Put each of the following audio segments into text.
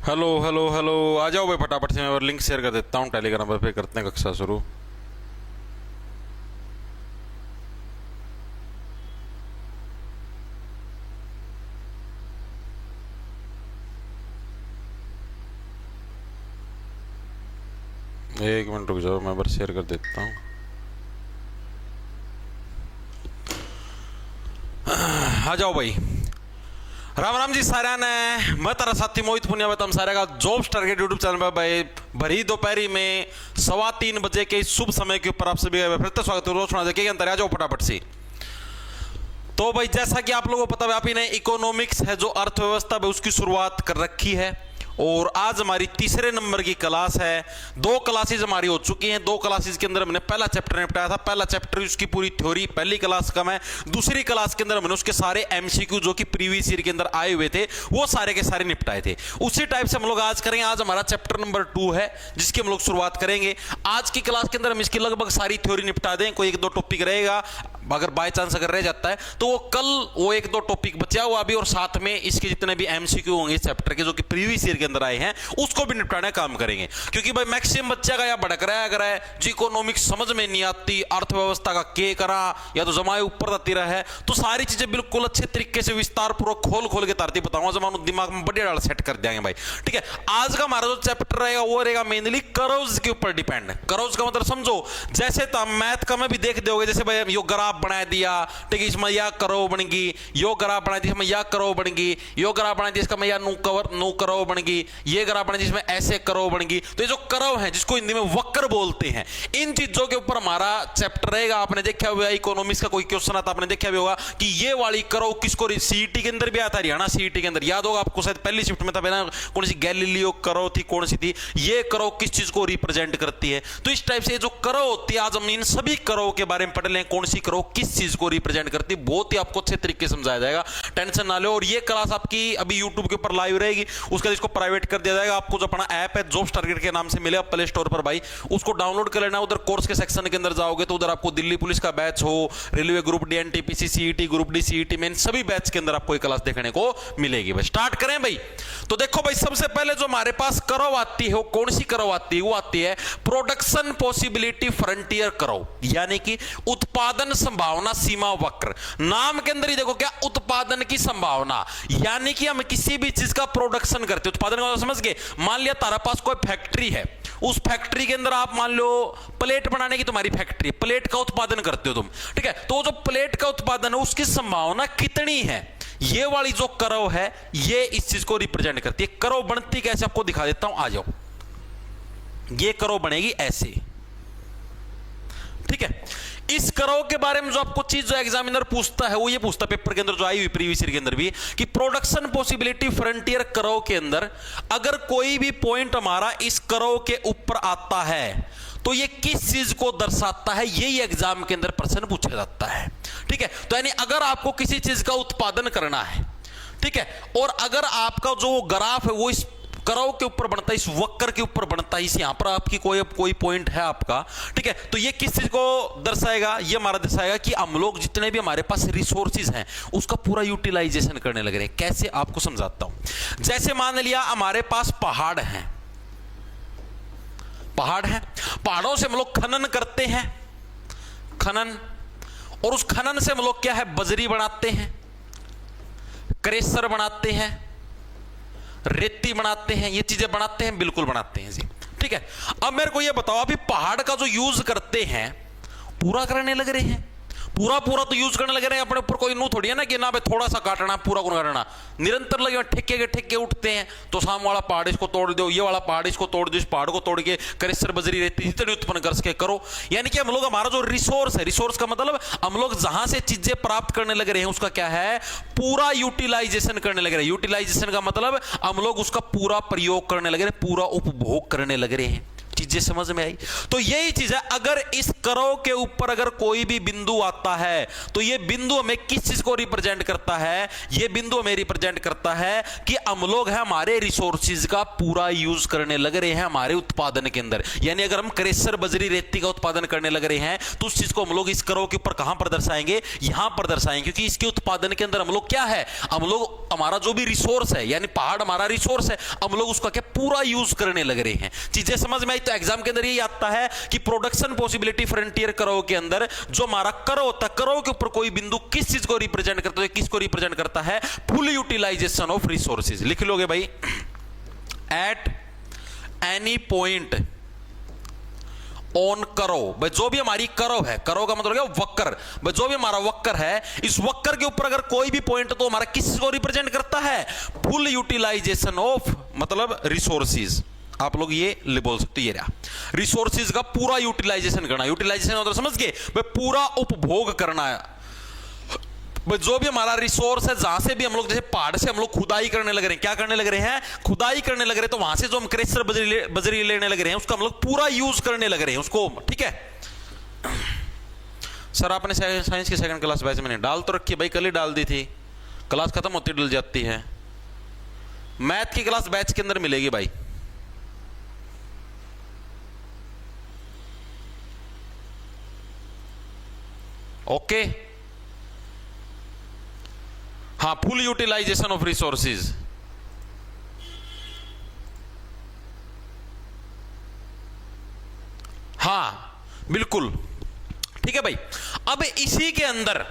Hello hello hello, आ जाओ भाई फटाफट से। मैं लिंक शेयर कर देता हूँ टेलीग्राम पर, फिर करते हैं कक्षा शुरू। एक मिनट रुक जाओ, मैं बस शेयर कर देता हूँ। आ जाओ भाई। राम राम जी सारा ने। मैं तारा साथी मोहित पुनिया बताऊँ सारे का जॉब टारगेट यूट्यूब चैनल पर भाई भरी दोपहरी में 3:15 बजे के शुभ समय के ऊपर आप सभी का फिर से स्वागत है। रोज सुना देखिए अंतर आ जाओ फटाफट से। तो भाई जैसा कि आप लोगों को पता है, आप ही ने इकोनॉमिक्स है जो अर्थव्यवस्था है उसकी शुरुआत कर रखी है और आज हमारी तीसरे नंबर की क्लास है। 2 क्लासेज हमारी हो चुकी हैं। 2 क्लासेज के अंदर हमने पहला चैप्टर निपटाया था। पहला चैप्टर उसकी पूरी थ्योरी पहली क्लास का है। दूसरी क्लास के अंदर हमने उसके सारे एमसीक्यू जो कि प्रीवियस ईयर के अंदर आए हुए थे वो सारे के सारे निपटाए थे। उसी टाइप से हम लोग आज करेंगे। आज हमारा चैप्टर नंबर 2 है जिसकी हम लोग शुरुआत करेंगे। आज की क्लास के अंदर हम इसकी लगभग सारी थ्योरी निपटा दें। कोई 1-2 टॉपिक रहेगा, अगर बाय चांस अगर रह जाता है तो वो कल वो 1-2 टॉपिक बचा हुआ भी, और साथ में इसके जितने भी एमसीक्यू होंगे चैप्टर के जो कि प्रीवियस ईयर के अंदर आए हैं उसको भी निपटाने का काम करेंगे। क्योंकि भाई मैक्सिमम बच्चा का या भड़क रहा है, अगर है जी इकोनॉमिक्स समझ में नहीं आती, अर्थव्यवस्था का के करा या तो जमाए ऊपर जाती रहा है, तो सारी चीजें बिल्कुल अच्छे तरीके से विस्तार पूर्वक खोल खोल के तारती बताऊंगा। जमानो दिमाग में बढ़िया डाल सेट कर देंगे भाई। ठीक है, आज का हमारा जो चैप्टर रहेगा वो रहेगा मेनली कर्व्स के ऊपर डिपेंड। कर्व्स का मतलब समझो, जैसे तो मैथ का में भी देख दोगे, जैसे भाई यो ग्राफ बना दिया, ठीक है, इसमें या करो बन गई, यो ग्राफ बना दिया इसमें या करो बन गई, यो ग्राफ बना दिया इसका में या नो करो बन गई, ये ग्राफ बना जिसमें ऐसे करो बन गई। तो ये जो कर्व है जिसको हिंदी में वक्र बोलते हैं, इन चीजों के ऊपर हमारा चैप्टर रहेगा। आपने देखा हुआ इकोनॉमिक्स का कोई क्वेश्चन आता आपने देखा भी होगा कि ये वाली कर्व किसको, सीईटी के अंदर भी आता है, हरियाणा सीईटी के अंदर याद होगा आपको, शायद पहली शिफ्ट में था ना, कौन सी गैलीलियो कर्व थी, कौन सी थी, ये कर्व किस चीज को रिप्रेजेंट करती है। तो इस टाइप से जो कर्व होती है, आज हम इन सभी कर्व के बारे में पढ़ लें, कौन सी कर्व किस चीज को रिप्रेजेंट करती है, बहुत ही आपको अच्छे तरीके से समझाया जाएगा, टेंशन ना लो। और ये क्लास आपकी अभी यूट्यूब के ऊपर लाइव रहेगी, उसका इसको प्राइवेट कर दिया जाएगा। आपको जो अपना ऐप है जॉब्स टारगेट के नाम से मिलेगा प्ले स्टोर पर भाई, उसको डाउनलोड कर लेना। उधर कोर्स के सेक्शन के अंदर जाओगे तो उधर आपको दिल्ली पुलिस का बैच हो, railway group D, NTPC, CET, group D, CET में सभी बैच के अंदर आपको ये क्लास देखने को मिलेगी भाई। स्टार्ट करें भाई। तो देखो भाई, सबसे पहले जो हमारे पास कर्व आती है वो कौन सी कर्व आती है, वो आती है प्रोडक्शन पॉसिबिलिटी फ्रंटियर कर्व, यानी कि उत्पादन संभावना सीमा वक्र। नाम के अंदर ही देखो क्या, उत्पादन की संभावना, यानी कि हम किसी भी चीज का प्रोडक्शन करते हैं, उत्पादन का समझ गए। मान लिया तारा पास कोई फैक्ट्री है, उस फैक्ट्री के अंदर आप मान लो प्लेट बनाने की तुम्हारी फैक्ट्री, प्लेट का उत्पादन करते हो तुम, ठीक है। तो जो प्लेट का उत्पादन है उसकी संभावना कितनी है, ये वाली जो कर्व है ये इस चीज को रिप्रेजेंट करती है। कर्व बनती कैसे आपको दिखा देता हूं, आ जाओ। ये कर्व बनेगी ऐसे, ठीक है। इस कर्व के बारे में जो आपको चीज जो एग्जामिनर पूछता है वो ये पूछता है पेपर के अंदर जो आई हुई प्रीवियस ईयर के अंदर भी, कि प्रोडक्शन पॉसिबिलिटी फ्रंटियर कर्व के अंदर अगर कोई भी पॉइंट हमारा इस कर्व के ऊपर आता है तो ये किस चीज को दर्शाता है, यही एग्जाम के अंदर प्रश्न पूछा जाता है, ठीक है। तो यानी अगर आपको किसी चीज का उत्पादन करना है, ठीक है, और अगर आपका जो ग्राफ है वो इस कर्व के ऊपर बनता है, इस वक्र के ऊपर बनता है, इस यहां पर आपकी कोई पॉइंट है आपका, ठीक है, तो ये किस चीज को दर्शाएगा, ये हमारा दर्शाएगा कि हम लोग जितने भी हमारे पास रिसोर्सेज हैं उसका पूरा यूटिलाइजेशन करने लग रहे हैं। कैसे आपको समझाता हूं। जैसे मान लिया हमारे पास पहाड़ हैं, पहाड़ों से हम लोग खनन करते हैं, खनन, और उस खनन से हम लोग क्या है, बजरी बनाते हैं, क्रेशर बनाते हैं, रेती बनाते हैं, ये चीजें बनाते हैं, बिल्कुल बनाते हैं जी, ठीक है। अब मेरे को ये बताओ, अभी पहाड़ का जो यूज करते हैं पूरा करने लग रहे हैं, पूरा तो यूज करने लगे रहे हैं। अपने ऊपर कोई नू थोड़ी है ना कि ना भाई थोड़ा सा काटना पूरा कौन काटना, निरंतर लगे ठेके के ठेके उठते हैं। तो साम वाला पहाड़ इसको तोड़ दो, ये वाला पहाड़ इसको तोड़ दो, इस पहाड़ को तोड़ के क्रेशर बजरी रेती जितनी उत्पन्न कर सके करो। यानी कि हम लोग हमारा जो रिसोर्स है, रिसोर्स का मतलब हम लोग जहां से चीजें प्राप्त करने लग रहे हैं उसका क्या है, पूरा यूटिलाइजेशन करने लग रहे हैं। यूटिलाइजेशन का मतलब हम लोग उसका पूरा प्रयोग करने लग रहे हैं, पूरा उपभोग करने लग रहे हैं। चीजें समझ में आई? तो यही चीज है, अगर इस कर्व के ऊपर अगर कोई भी बिंदु आता है तो ये बिंदु हमें किस चीज को रिप्रेजेंट करता है? ये बिंदु हमें रिप्रेजेंट करता है कि हम लोग है हमारे रिसोर्सेज का पूरा यूज करने लग रहे हैं हमारे उत्पादन के अंदर। यानी अगर हम क्रेशर बजरी रेती का उत्पादन करने लग रहे हैं तो उस चीज को हम लोग इस कर्व के ऊपर कहां पर दर्शाएंगे? यहां पर दर्शाएंगे, क्योंकि इसके उत्पादन के अंदर हम लोग क्या है, हम लोग हमारा जो भी रिसोर्स है, यानी पहाड़ हमारा रिसोर्स है, हम लोग उसका क्या पूरा यूज करने लग रहे हैं। चीजें समझ में आई? तो एग्जाम के अंदर ये आता है कि प्रोडक्शन पॉसिबिलिटी फ्रंटियर कर्व के अंदर जो हमारा कर्व होता है, कर्व के ऊपर कोई बिंदु किस चीज को रिप्रेजेंट करता है? किसको रिप्रेजेंट करता है? Full utilisation of resources. लिख लोगे भाई, at any point on curve. भाई जो भी हमारी कर्व है, कर्व का मतलब क्या? वक्र। भाई जो भी हमारा वक्र है, इस वक्र के ऊपर अगर कोई भी पॉइंट तो हमारा किस को रिप्रेजेंट करता है? फुल यूटिलाइजेशन ऑफ मतलब रिसोर्सेज। आप लोग ये बोल सकते हैं, ये रहा रिसोर्सेज का पूरा यूटिलाइजेशन करना। यूटिलाइजेशन मतलब समझ गए भाई, पूरा उपभोग करना है। जो भी हमारा रिसोर्स है, जहां से भी हम लोग, जैसे पहाड़ से हम लोग खुदाई करने लग रहे हैं, क्या करने लग रहे हैं? खुदाई करने लग रहे हैं, तो वहां से जो हम क्रेशर बजरी लेने लग रहे हैं उसका हम लोग पूरा यूज करने लग रहे हैं उसको। ठीक है सर, आपने साइंस की सेकंड क्लास बैच में डाल तो रखी भाई, कल ही डाल दी थी, क्लास खत्म होती डल जाती है। मैथ की क्लास बैच के अंदर मिलेगी भाई। ओके हाँ, फुल यूटिलाइजेशन ऑफ रिसोर्सेज। हाँ बिल्कुल ठीक है भाई। अब इसी के अंदर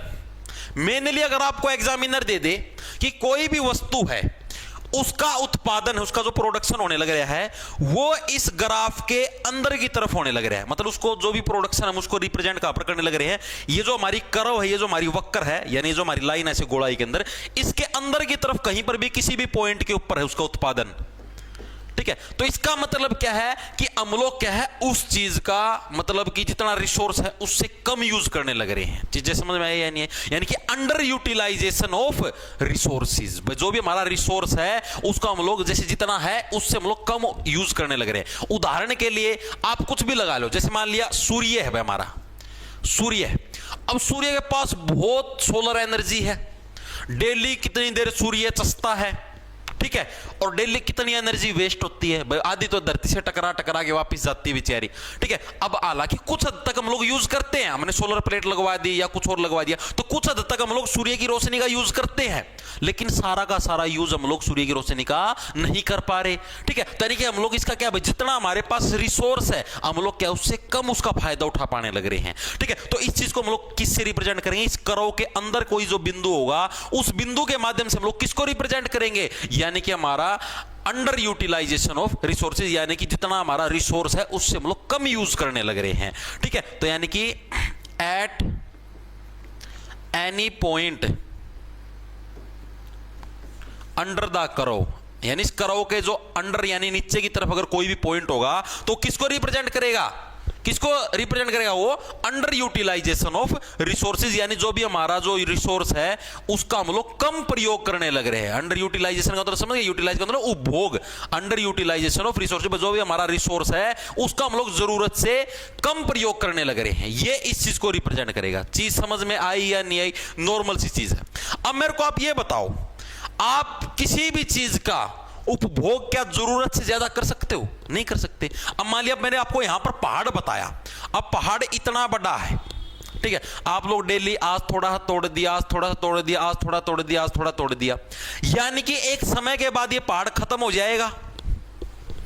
मेनली अगर आपको एग्जामिनर दे दे कि कोई भी वस्तु है, उसका उत्पादन है, उसका जो प्रोडक्शन होने लग रहा है वो इस ग्राफ के अंदर की तरफ होने लग रहा है। मतलब उसको जो भी प्रोडक्शन है उसको रिप्रेजेंट कहां पर करने लग रहे हैं? ये जो हमारी कर्व है, ये जो हमारी वक्र है, यानी जो हमारी लाइन है ऐसे गोलाई के अंदर, इसके अंदर की तरफ कहीं पर भी किसी भी पॉइंट के ऊपर है उसका उत्पादन। ठीक है, तो इसका मतलब क्या है कि हम लोग क्या है, उस चीज का मतलब कि जितना रिसोर्स है उससे कम यूज करने लग रहे हैं। चीजें समझ में आई या नहीं है? यानी कि अंडर यूटिलाइजेशन ऑफ रिसोर्सेज। जो भी हमारा रिसोर्स है उसका हम लोग जैसे जितना है उससे हम लोग कम यूज करने लग रहे हैं। उदाहरण के लिए आप कुछ भी लगा लो, जैसे मान लिया सूर्य है भाई, हमारा सूर्य है। अब सूर्य के पास बहुत सोलर एनर्जी है, डेली कितनी देर सूर्य चसता है, ठीक है, और डेली कितनी एनर्जी वेस्ट होती है? आधी तो धरती से टकरा टकरा के वापस जाती है बेचारी। ठीक है, अब हालांकि कुछ हद तक हम लोग यूज करते हैं, हमने सोलर प्लेट लगवा दी या कुछ और लगवा दिया, तो कुछ हद तक हम लोग सूर्य की रोशनी का यूज करते हैं, लेकिन सारा का सारा यूज हम लोग सूर्य की रोशनी का नहीं कर पा रहे। ठीक है, यानी कि हम लोग इसका क्या, जितना हमारे पास रिसोर्स है हम लोग क्या उससे कम उसका फायदा उठा पाने लग रहे हैं। ठीक है, तो इस चीज को हम लोग किससे रिप्रेजेंट करेंगे? इस कर्व के अंदर कोई जो बिंदु होगा उस बिंदु के माध्यम से हम लोग किसको रिप्रेजेंट करेंगे? यानी कि हमारा अंडर यूटिलाइजेशन ऑफ रिसोर्सेज, यानी कि जितना हमारा रिसोर्स है उससे हम लोग कम यूज करने लग रहे हैं। ठीक है, तो यानी कि eight any point under the curve, यानी इस कर्व के जो अंडर यानी नीचे की तरफ अगर कोई भी पॉइंट होगा तो किसको रिप्रेजेंट करेगा? किसको रिप्रेजेंट करेगा? वो अंडर यूटिलाइजेशन ऑफ रिसोर्सेज, यानी जो भी हमारा जो रिसोर्स है उसका हम लोग कम प्रयोग करने लग रहे हैं। अंडर यूटिलाइजेशन का मतलब समझ गए? यूटिलाइज का मतलब उपभोग, अंडर यूटिलाइजेशन ऑफ रिसोर्सेज, जो भी हमारा रिसोर्स है उसका हम लोग जरूरत से कम प्रयोग करने लग रहे हैं। ये इस चीज को रिप्रेजेंट करेगा। चीज समझ में आई या नहीं आई? नॉर्मल सी चीज है। अब मेरे को आप ये बताओ, आप किसी भी चीज का उपभोग क्या जरूरत से ज्यादा कर सकते हो? नहीं कर सकते। अब मान लिया मैंने आपको यहां पर पहाड़ बताया, अब पहाड़ इतना बड़ा है, ठीक है, आप लोग डेली आज थोड़ा तोड़ दिया, आज थोड़ा तोड़ दिया, आज थोड़ा तोड़ दिया, आज थोड़ा तोड़ दिया, यानी कि एक समय के बाद ये पहाड़ खत्म हो जाएगा।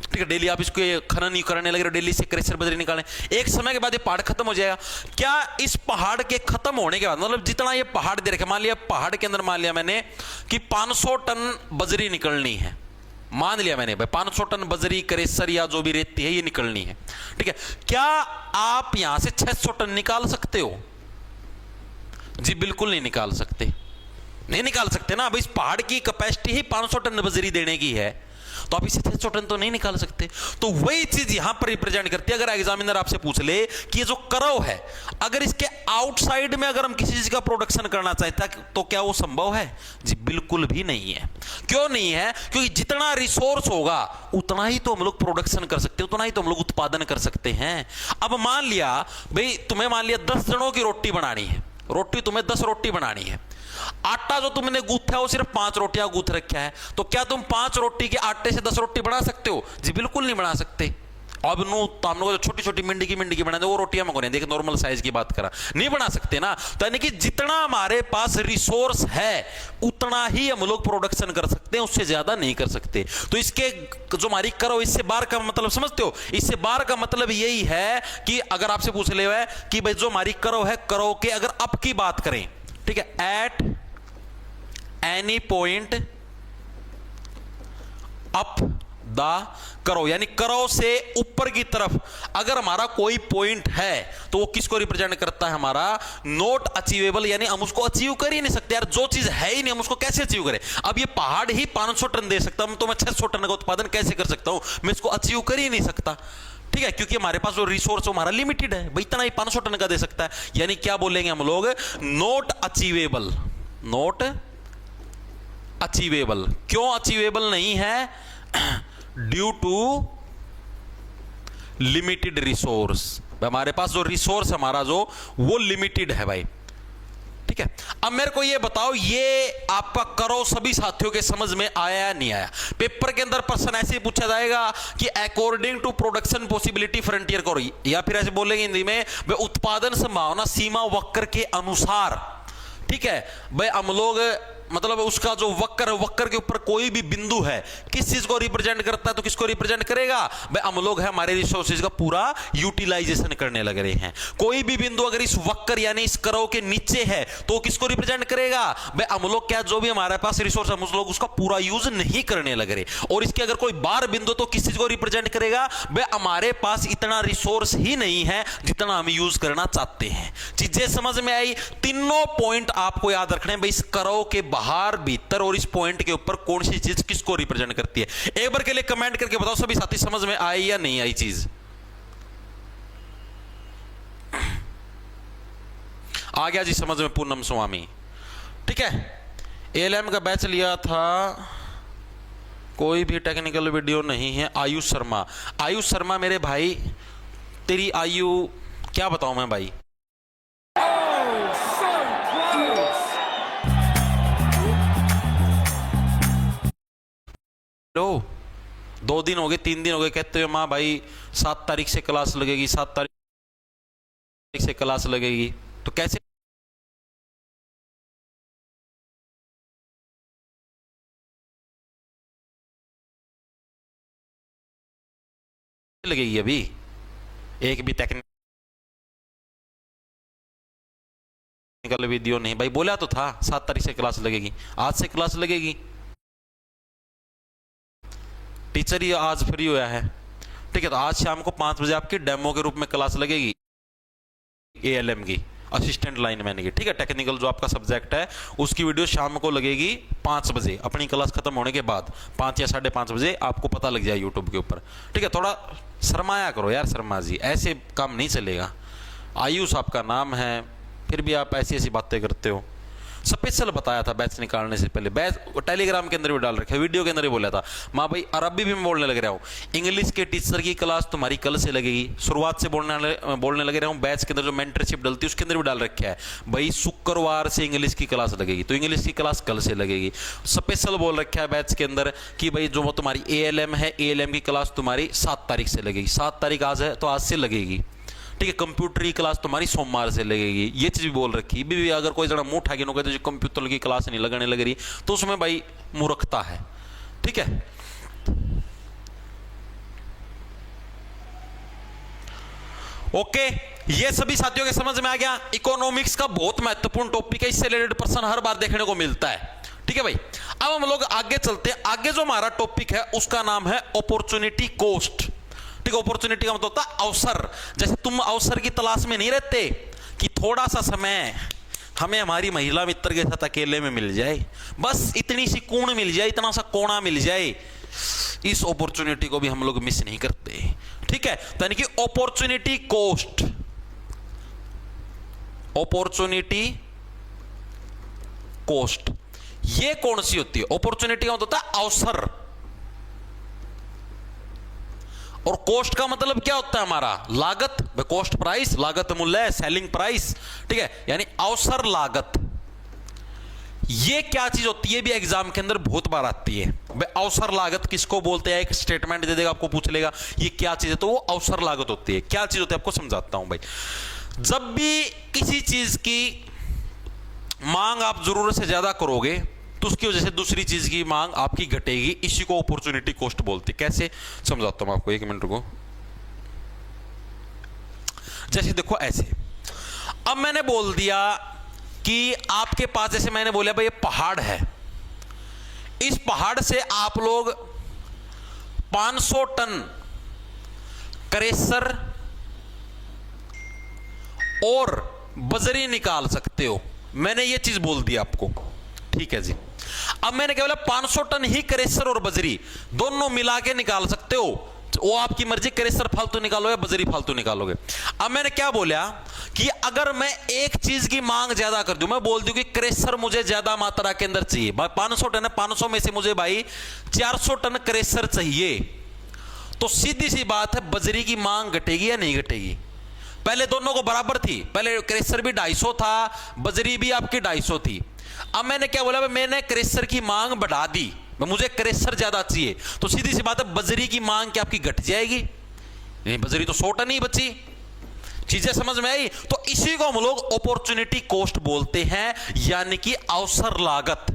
ठीक है, डेली आप इसको खनन करने लगे, डेली से क्रेशर बजरी निकालें, एक समय के बाद ये पहाड़ खत्म हो जाएगा। क्या इस पहाड़ के खत्म होने के बाद, मतलब जितना ये पहाड़ दे रखे, मान लिया पहाड़ के अंदर मान लिया मैंने कि 500 टन बजरी निकलनी है, मान लिया मैंने भाई 500 टन बजरी क्रेशर या जो भी रेती है ये निकलनी है। ठीक है, क्या आप यहां से 600 टन निकाल सकते हो? जी बिल्कुल नहीं निकाल सकते, नहीं निकाल सकते ना। अब इस पहाड़ की कैपेसिटी ही 500 टन बजरी देने की है, तो आप इसे 600 टन तो नहीं निकाल सकते। तो वही चीज यहां पर रिप्रेजेंट करती है। अगर एग्जामिनर आपसे पूछ ले कि ये जो करव है, अगर इसके आउटसाइड में अगर हम किसी चीज का प्रोडक्शन करना चाहते हैं तो क्या वो संभव है? जी बिल्कुल भी नहीं है। क्यों नहीं है? क्योंकि जितना रिसोर्स होगा उतना ही तो हम लोग प्रोडक्शन कर सकते हैं, उतना ही तो हम लोग उत्पादन कर सकते हैं। अब मान लिया भाई, तुम्हें मान लिया 10 जनों की रोटी बनानी है, रोटी तुम्हें 10 रोटी बनानी है, आटा जो तुमने गूंथा है वो सिर्फ 5 रोटियां गूंथ रखा है, तो क्या तुम 5 रोटी के आटे से 10 रोटी बना सकते हो? जी बिल्कुल नहीं बना सकते। अब नो तो हम लोग जो छोटी छोटी मिंडी की बना दे वो रोटियां मंगवाने, देखिए नॉर्मल साइज की बात करा, नहीं बना सकते ना। तो यानी कि जितना हमारे पास रिसोर्स है उतना ही हम लोग प्रोडक्शन कर सकते हैं, उससे ज्यादा नहीं कर सकते। तो इसके जो हमारी करो, इससे बार का मतलब समझते हो? इससे बार का मतलब यही है कि अगर आपसे पूछ ले हुआ है कि भाई जो हमारी करो है, करो के अगर अप की बात करें, ठीक है, eight any point up the करो, यानी करो से ऊपर की तरफ अगर हमारा कोई पॉइंट है तो वो किसको रिप्रेजेंट करता है? हमारा नॉट अचीवेबल, यानी हम उसको अचीव कर ही नहीं सकते यार, जो चीज है ही नहीं हम उसको कैसे अचीव करें? अब ये पहाड़ ही 500 टन दे सकता हूं तो मैं 600 टन का उत्पादन कैसे कर सकता हूं? मैं इसको अचीव कर ही नहीं सकता, ठीक है, क्योंकि हमारे पास जो रिसोर्स हमारा लिमिटेड है, भाई इतना ही 500 टन का दे सकता है। यानी क्या बोलेंगे हम लोग? Not achievable, not achievable. क्यों अचीवेबल नहीं है? ड्यू टू लिमिटेड रिसोर्स, हमारे पास जो रिसोर्स हमारा जो वो लिमिटेड है भाई, ठीक है। अब मेरे को ये बताओ, ये आपका करो सभी साथियों के समझ में आया या नहीं आया? पेपर के अंदर प्रश्न ऐसे ही पूछा जाएगा कि according to production possibility frontier करो, या फिर ऐसे बोलेंगे हिंदी में भाई उत्पादन संभावना सीमा वक्र के अनुसार, ठीक है भाई। हम लोग मतलब उसका जो वक्र, वक्र के ऊपर कोई भी बिंदु है किस चीज को रिप्रेजेंट करता है? तो किसको रिप्रेजेंट करेगा भाई? हम लोग है हमारे रिसोर्सेज का पूरा यूटिलाइजेशन करने लग रहे हैं। कोई भी बिंदु अगर इस वक्र यानी इस कर्व के नीचे है तो किसको रिप्रेजेंट करेगा भाई? हम लोग क्या जो भी हमारे पास रिसोर्स हम लोग उसका पूरा यूज नहीं करने लग रहे। और इसके अगर कोई बार बिंदु तो किस चीज को रिप्रेजेंट करेगा भाई? हमारे पास इतना रिसोर्स ही नहीं है जितना हम यूज करना चाहते हैं। चीजें समझ में आई? तीनों पॉइंट आपको याद रखने हैं भाई, इस कर्व के बाहर, भीतर और इस पॉइंट के ऊपर कौन सी चीज किसको रिप्रेजेंट करती है। एक बार के लिए कमेंट करके बताओ सभी साथी, समझ में आई या नहीं आई चीज? आ गया जी समझ में पूनम स्वामी, ठीक है। एएलएम का बैच लिया था, कोई भी टेक्निकल वीडियो नहीं है। आयुष शर्मा, आयुष शर्मा मेरे भाई, तेरी आयु क्या बताऊं मैं भाई? लो 2 दिन हो गए, 3 दिन हो गए कहते हुए माँ भाई 7 तारीख से क्लास लगेगी, 7 तारीख से क्लास लगेगी, तो कैसे लगेगी? अभी एक भी टेक्निकल वीडियो नहीं भाई, बोला तो था 7 तारीख से क्लास लगेगी, आज से क्लास लगेगी। टीचर ही आज फ्री हुआ है, ठीक है, तो आज शाम को 5 बजे आपकी डेमो के रूप में क्लास लगेगी एएलएम की, असिस्टेंट लाइनमैन की, ठीक है। टेक्निकल जो आपका सब्जेक्ट है उसकी वीडियो शाम को लगेगी 5 बजे, अपनी क्लास खत्म होने के बाद 5 या 5:30 बजे आपको पता लग जाए यूट्यूब के ऊपर, ठीक है। थोड़ा शर्माया करो यार शर्मा जी, ऐसे काम नहीं चलेगा। आयुष आपका नाम है, फिर भी आप ऐसी ऐसी बातें करते हो। स्पेशल बताया था बैच निकालने से पहले, बैच टेलीग्राम के अंदर भी डाल रखा है, वीडियो के अंदर भी बोला था माँ भाई अरबी भी मैं बोलने लग रहा हूँ। इंग्लिश के टीचर की क्लास तुम्हारी कल से लगेगी, शुरुआत से बोलने लग रहा हूँ। बैच के अंदर जो मेंटरशिप डलती है उसके अंदर भी डाल रखा है भाई, शुक्रवार से इंग्लिश की क्लास लगेगी, तो इंग्लिश की क्लास कल से लगेगी। स्पेशल बोल रखा है बैच के अंदर कि भाई जो तुम्हारी एएलएम है, एएलएम की क्लास तुम्हारी 7 तारीख से लगेगी, 7 तारीख आज है तो आज से लगेगी, ठीक है। कंप्यूटर की क्लास तुम्हारी सोमवार से लगेगी, ये चीज भी बोल रखी। भी अगर कोई जरा मुंह ठाके कहते जो कंप्यूटर की क्लास नहीं लगने लग रही तो उसमें भाई मूर्खता है, ठीक है। ओके, ये सभी साथियों के समझ में आ गया। इकोनॉमिक्स का बहुत महत्वपूर्ण टॉपिक है, इससे रिलेटेड प्रश्न हर बार देखने को मिलता है, ठीक है भाई। अब हम लोग आगे चलते हैं। आगे जो हमारा टॉपिक है उसका नाम है अपॉर्चुनिटी कॉस्ट, ठीक है। अपॉर्चुनिटी का मतलब होता है अवसर। जैसे तुम अवसर की तलाश में नहीं रहते कि थोड़ा सा समय हमें हमारी महिला मित्र के साथ अकेले में मिल जाए, बस इतनी सी कोण मिल जाए, इतना सा कोना मिल जाए इस अपॉर्चुनिटी को भी हम लोग मिस नहीं करते। ठीक है, तो यानी कि अपॉर्चुनिटी कॉस्ट, अपॉर्चुनिटी कॉस्ट ये कौन सी होती है? अपॉर्चुनिटी का मतलब होता है अवसर, और कॉस्ट का मतलब क्या होता है हमारा? लागत। कॉस्ट प्राइस, लागत मूल्य है, सेलिंग प्राइस। ठीक है, यानी अवसर लागत। ये क्या चीज होती है? भी एग्जाम के अंदर बहुत बार आती है। अवसर लागत किसको बोलते हैं? एक स्टेटमेंट दे देगा, आपको पूछ लेगा ये क्या चीज है, तो वो अवसर लागत होती है। क्या चीज होती है आपको समझाता हूं भाई। जब भी किसी चीज की मांग आप जरूरत से ज्यादा करोगे तो उसकी वजह से दूसरी चीज की मांग आपकी घटेगी, इसी को अपॉर्चुनिटी कॉस्ट बोलते हैं। कैसे समझाता हूं आपको, एक मिनट को। जैसे देखो ऐसे, अब मैंने बोल दिया कि आपके पास, जैसे मैंने बोला भाई ये पहाड़ है, इस पहाड़ से आप लोग 500 टन क्रेशर और बजरी निकाल सकते हो। मैंने ये चीज बोल दी आपको, ठीक है जी। अब मैंने क्या बोला? 500 टन ही क्रेशर और बजरी दोनों मिला के निकाल सकते हो, वो आपकी मर्जी, क्रेशर फालतू निकालो या बजरी फालतू निकालोगे। अब मैंने क्या बोला कि अगर मैं एक चीज की मांग ज्यादा कर दूं, मैं बोल दूं कि क्रेशर मुझे ज्यादा मात्रा के अंदर चाहिए, 500 टन है, 500 में से मुझे भाई 400 टन क्रेशर चाहिए, तो सीधी सी बात है बजरी की मांग घटेगी या नहीं घटेगी? पहले दोनों को बराबर थी, पहले क्रेशर भी 250 था, बजरी भी आपकी 250 थी। अब मैंने क्या बोला? मैंने क्रेशर की मांग बढ़ा दी, मुझे क्रेशर ज्यादा चाहिए, तो सीधी सी बात है बजरी की मांग क्या आपकी घट जाएगी? नहीं, बजरी तो 100 टन ही बची। चीजें समझ में आई? तो इसी को हम लोग अपॉर्चुनिटी कॉस्ट बोलते हैं, यानी कि अवसर लागत।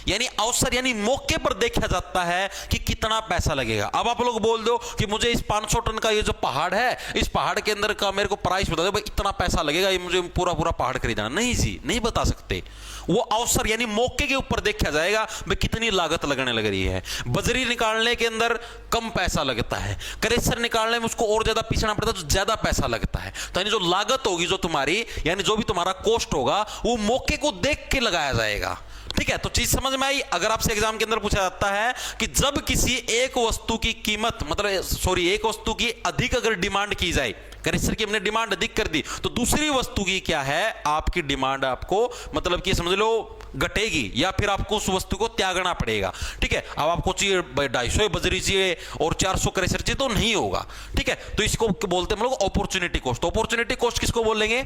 यानी अवसर यानी मौके पर देखा जाता है कि कितना पैसा लगेगा। अब आप लोग बोल दो कि मुझे इस 500 टन का ये जो पहाड़ है, इस पहाड़ के अंदर का मेरे को प्राइस बता दो, भाई इतना पैसा लगेगा, ये मुझे पूरा पूरा पहाड़ खरीदना। नहीं जी, नहीं बता सकते। वो अवसर यानी मौके के ऊपर देखा जाएगा भाई कितनी लागत लगने लग रही है। बजरी निकालने के अंदर कम पैसा लगता है, क्रेशर निकालने में उसको और ज्यादा पीसना पड़ता है तो ज्यादा पैसा लगता है। तो यानी जो लागत होगी जो तुम्हारी, यानी जो भी तुम्हारा कॉस्ट होगा, वो मौके को देख के लगाया जाएगा। ठीक है, तो चीज समझ में आई? अगर आपसे एग्जाम के अंदर पूछा जाता है कि जब किसी एक वस्तु की कीमत, मतलब सॉरी, एक वस्तु की अधिक अगर डिमांड की जाए, क्रेशर की हमने डिमांड अधिक कर दी, तो दूसरी वस्तु की क्या है आपकी डिमांड, आपको मतलब कि समझ लो घटेगी, या फिर आपको उस वस्तु को त्यागना पड़ेगा। ठीक है, अब आपको चाहिए 250 बजरी चाहिए और 400 क्रेशर चाहिए, तो नहीं होगा। ठीक है, तो इसको बोलते हैं हम लोग अपॉर्चुनिटी कॉस्ट। अपॉर्चुनिटी कॉस्ट किसको बोलेंगे?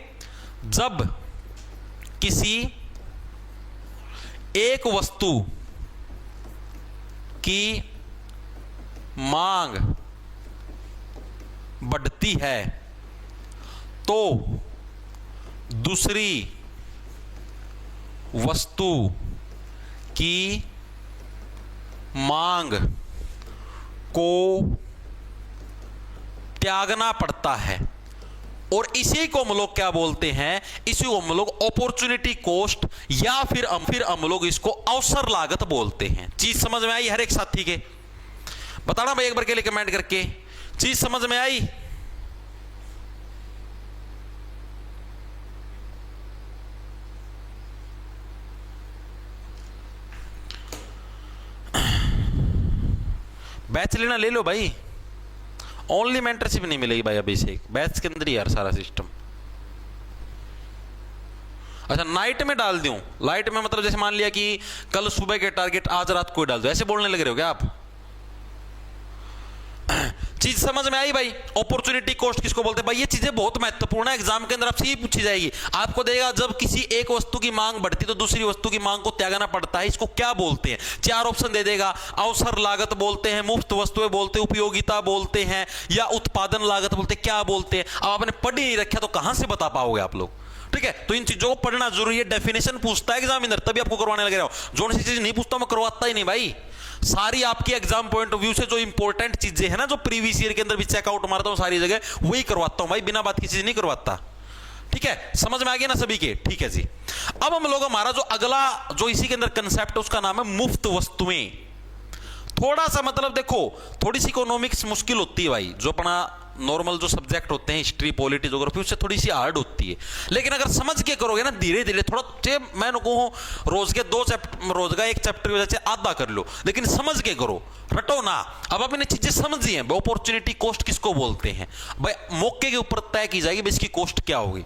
जब किसी एक वस्तु की मांग बढ़ती है तो दूसरी वस्तु की मांग को त्यागना पड़ता है, और इसी को हम लोग क्या बोलते हैं? इसी को हम लोग अपॉर्चुनिटी कॉस्ट या फिर हम लोग इसको अवसर लागत बोलते हैं। चीज समझ में आई हर एक साथी के? बताना भाई एक बार के लिए कमेंट करके, चीज समझ में आई? बैच लेना ले लो भाई, ओनली मेंटरशिप नहीं मिलेगी भाई अभिषेक, बैच के अंदर ही यार सारा सिस्टम। अच्छा, नाइट में डाल दूं? लाइट में मतलब जैसे मान लिया कि कल सुबह के टारगेट आज रात को डाल दो, ऐसे बोलने लग रहे हो क्या आप? चीज समझ में आई भाई? अपॉर्चुनिटी कॉस्ट किसको बोलते हैं भाई? ये चीजें बहुत महत्वपूर्ण है, एग्जाम के अंदर आपसे ही पूछी जाएगी। आपको देगा जब किसी एक वस्तु की मांग बढ़ती तो दूसरी वस्तु की मांग को त्यागना पड़ता है, इसको क्या बोलते हैं? 4 ऑप्शन दे देगा। अवसर लागत बोलते हैं, मुफ्त वस्तुएं बोलते हैं, उपयोगिता बोलते हैं, या उत्पादन लागत बोलते हैं, क्या बोलते हैं? अब आपने पढ़ ही नहीं रखा तो कहां से बता पाओगे आप लोग? ठीक है, तो इन चीजों को पढ़ना जरूरी है। डेफिनेशन पूछता है एग्जामिनर, तभी आपको करवाने लगे रहो। जो सी चीज नहीं पूछता मैं करवाता ही नहीं भाई। सारी आपकी एग्जाम पॉइंट ऑफ व्यू से जो इंपॉर्टेंट चीजें हैं ना, जो प्रीवियस ईयर के अंदर भी चेकआउट मारता हूं सारी जगह, वही करवाता हूं भाई, बिना बात की चीज नहीं करवाता। ठीक है, समझ में आ गया ना सभी के? ठीक है जी। अब हम लोग हमारा जो अगला जो इसी के अंदर कंसेप्ट है उसका नाम है मुफ्त वस्तुएं। थोड़ा सा मतलब देखो, थोड़ी सी इकोनॉमिक्स मुश्किल होती है भाई, जो अपना नॉर्मल जो सब्जेक्ट होते हैं हिस्ट्री पॉलिटी ज्योग्राफी उससे थोड़ी सी हार्ड होती है, लेकिन अगर समझ के करोगे ना धीरे धीरे थोड़ा, मैं कहूँ रोज के 2 चैप्टर, रोज का 1 चैप्टर की वजह से आधा कर लो, लेकिन समझ के करो, रटो ना। अब आपने चीजें समझी हैं, अपॉर्चुनिटी कॉस्ट किसको बोलते हैं भाई, मौके के ऊपर तय की जाएगी इसकी कॉस्ट क्या होगी।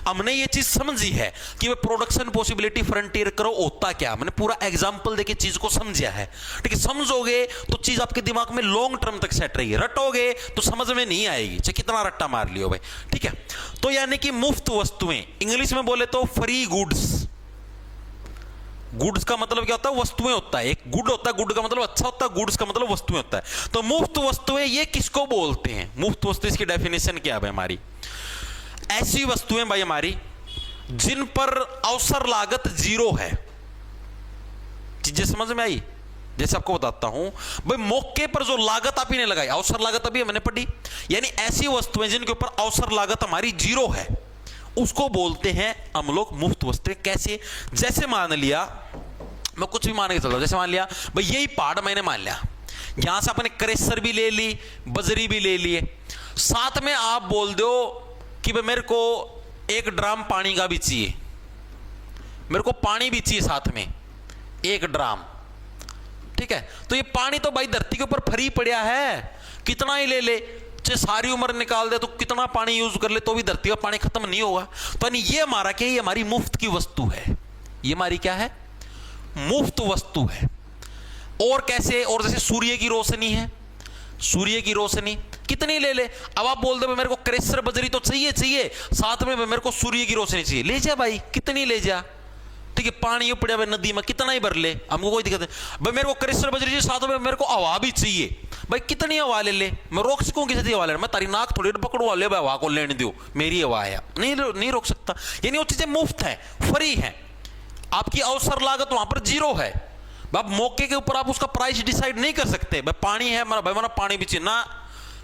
हमने ये चीज समझी है कि भाई प्रोडक्शन पॉसिबिलिटी फ्रंटियर करो होता क्या, मैंने पूरा एग्जांपल देके चीज को समझा है, ठीक है। समझोगे तो चीज आपके दिमाग में लॉन्ग टर्म तक सेट रहेगी, रटोगे तो समझ में नहीं आएगी, चाहे कितना रट्टा मार लियो भाई, ठीक है। तो यानी कि मुफ्त वस्तुएं, इंग्लिश में बोले तो फ्री गुड्स। गुड्स का मतलब क्या होता है, वस्तुएं होता है, एक गुड होता है, गुड का मतलब अच्छा होता है, गुड्स का मतलब वस्तुएं होता है। तो मुफ्त वस्तुएं ये किसको बोलते हैं, मुफ्त वस्तु इसकी डेफिनेशन क्या है हमारी, ऐसी वस्तुएं भाई हमारी जिन पर अवसर लागत 0 है। चीजें समझ में आई, जैसे आपको बताता हूं भाई, मौके पर जो लागत आप ही ने लगाई, अवसर लागत अभी मैंने पढ़ी, यानी ऐसी वस्तुएं जिनके ऊपर अवसर लागत हमारी 0 है, उसको बोलते हैं हम लोग मुफ्त वस्तुएं। कैसे, जैसे मान लिया, मैं कुछ भी मान के चलता हूं, जैसे मान लिया भाई यही पहाड़ मैंने मान लिया, यहां से अपने क्रेशर भी ले ली, बजरी भी ले लिए, साथ में आप बोल दो कि भाई मेरे को 1 ड्राम पानी का भी चाहिए, मेरे को पानी भी चाहिए साथ में 1 ड्राम, ठीक है। तो ये पानी तो भाई धरती के ऊपर फ्री पड़ा है, कितना ही ले ले, चाहे सारी उम्र निकाल दे तो कितना पानी यूज कर ले तो भी धरती का पानी खत्म नहीं होगा। तो ये हमारा क्या, ये हमारी मुफ्त की वस्तु है, ये हमारी क्या है, मुफ्त वस्तु है। और कैसे, और जैसे सूर्य की रोशनी है, सूर्य की रोशनी कितनी ले ले, अब आप बोल दो मेरे को क्रेशर बजरी तो चाहिए, साथ में मेरे को सूर्य की रोशनी चाहिए, ले जा भाई, कितनी ले जा, ठीक है। पानी पड़ा भाई नदी में, कितना ही भर ले, हमको कोई दिक्कत नहीं भाई, मेरे को क्रेशर बजरी चाहिए, साथ में मेरे को हवा भी चाहिए भाई, कितनी हवा ले ले, मैं रोक सकूं किसी हवा ले, मैं तारी नाक थोड़ी पकड़वा ले भाई, हवा को लेने दो, मेरी हवा है, नहीं रोक सकता। यानी वो चीजें मुफ्त है, फ्री है, आपकी अवसर लागत वहां पर 0 है। अब मौके के ऊपर आप उसका प्राइस डिसाइड नहीं कर सकते, भाई पानी है भाई मेरा पानी भी चाहिए ना,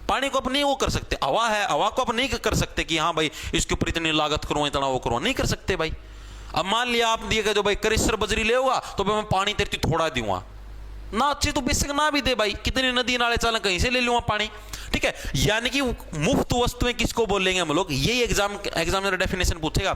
पानी को आप नहीं वो कर सकते, हवा है, हवा को आप नहीं कर सकते कि हाँ भाई इसके ऊपर इतनी लागत करो इतना वो करो, नहीं कर सकते भाई। अब मान लिया आप दिए गए जो भाई क्रेशर बजरी ले होगा तो भाई मैं पानी तेरे थोड़ा दूंगा ना, अच्छी तो बेसिक ना भी दे भाई, कितनी नदी नाले चाले कहीं से ले लूंगा पानी, ठीक है। यानी कि मुफ्त वस्तुएं किसको बोलेंगे हम लोग, यही एग्जामिनर डेफिनेशन पूछेगा,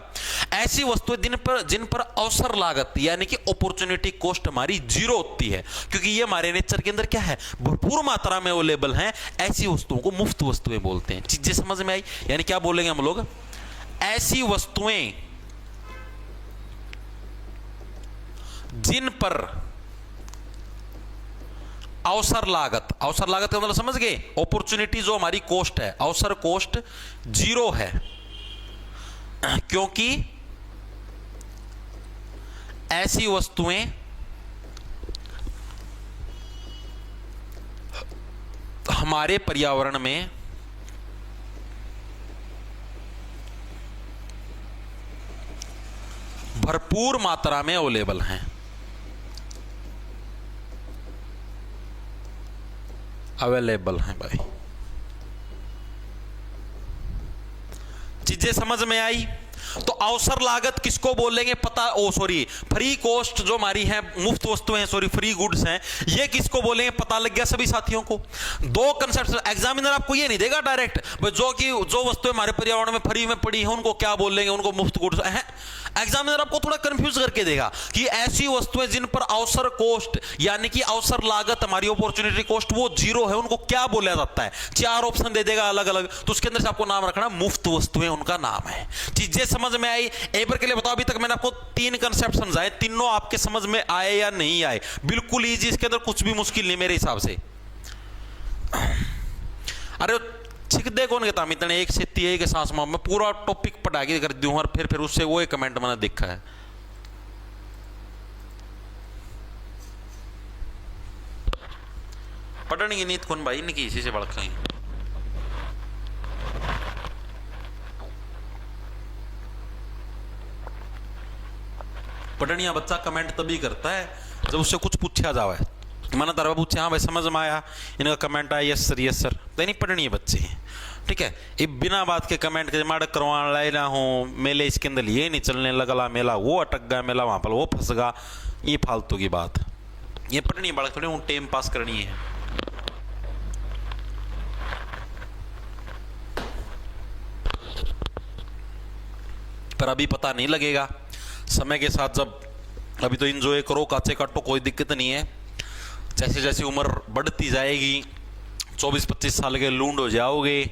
ऐसी वस्तुएं जिन पर अवसर लागत यानी कि अपॉर्चुनिटी कॉस्ट हमारी 0 होती है, क्योंकि ये हमारे नेचर के अंदर क्या है, भरपूर मात्रा में अवेलेबल हैं, ऐसी वस्तुओं को मुफ्त वस्तुएं बोलते हैं। चीजें समझ में आई, यानी क्या बोलेंगे हम लोग, ऐसी वस्तुएं जिन पर अवसर लागत का मतलब समझ गए, अपॉर्चुनिटी जो हमारी कॉस्ट है, अवसर कॉस्ट 0 है, क्योंकि ऐसी वस्तुएं हमारे पर्यावरण में भरपूर मात्रा में अवेलेबल हैं। अवेलेबल हैं भाई, चीजें समझ में आई। तो अवसर लागत किसको बोलेंगे पता, फ्री कॉस्ट जो हमारी है, मुफ्त वस्तुएं हैं, फ्री गुड्स हैं, ये किसको बोलेंगे पता लग गया सभी साथियों को। 2 कंसेप्ट, एग्जामिनर आपको ये नहीं देगा डायरेक्ट जो वस्तुएं हमारे पर्यावरण में फ्री में पड़ी हैं उनको क्या बोलेंगे, उनको मुफ्त गुड्स है। एग्जामिनर आपको थोड़ा कंफ्यूज करके देगा कि ऐसी वस्तुएं जिन पर अवसर कॉस्ट यानी कि अवसर लागत हमारी अपॉर्चुनिटी कॉस्ट वो 0 है, उनको क्या बोला जाता है। 4 ऑप्शन दे देगा अलग अलग, तो उसके अंदर से आपको नाम रखना, मुफ्त वस्तुएं उनका नाम है। चीजें समझ में आई। एक बार के लिए बताओ, अभी तक मैंने आपको 3 कंसेप्ट समझाए, तीनों आपके समझ में आए या नहीं आए? बिल्कुल इजी, इसके अंदर कुछ भी मुश्किल नहीं मेरे हिसाब से। अरे छिक दे कौन कहता इतने एक से एक सांस में मैं पूरा टॉपिक पढ़ा के कर दूं और फिर उससे वो एक कमेंट मैंने देखा है। पढ़ने की नीत कौन भाई, इनकी इसी से बढ़ गई। पढ़निया बच्चा कमेंट तभी करता है जब उससे कुछ पूछा जावे। मैंने तरह पूछे हाँ भाई समझ में आया, इनका कमेंट आया यस सर, तो नहीं पढ़नी है बच्चे, ठीक है। ये बिना बात के कमेंट के माड़क करवाने लाए ना हो, मेले इसके अंदर ये नहीं चलने लगला, मेला वो अटक गया, मेला वहां पर वो फंस गया, ये फालतू की बात। ये पढ़नी है बालक, थोड़ी हूँ टाइम पास करनी है। पर अभी पता नहीं लगेगा, समय के साथ जब, अभी तो एंजॉय करो, काचे काटो, कोई दिक्कत नहीं है। जैसे जैसे उम्र बढ़ती जाएगी, 24-25 साल के लूंड हो जाओगे,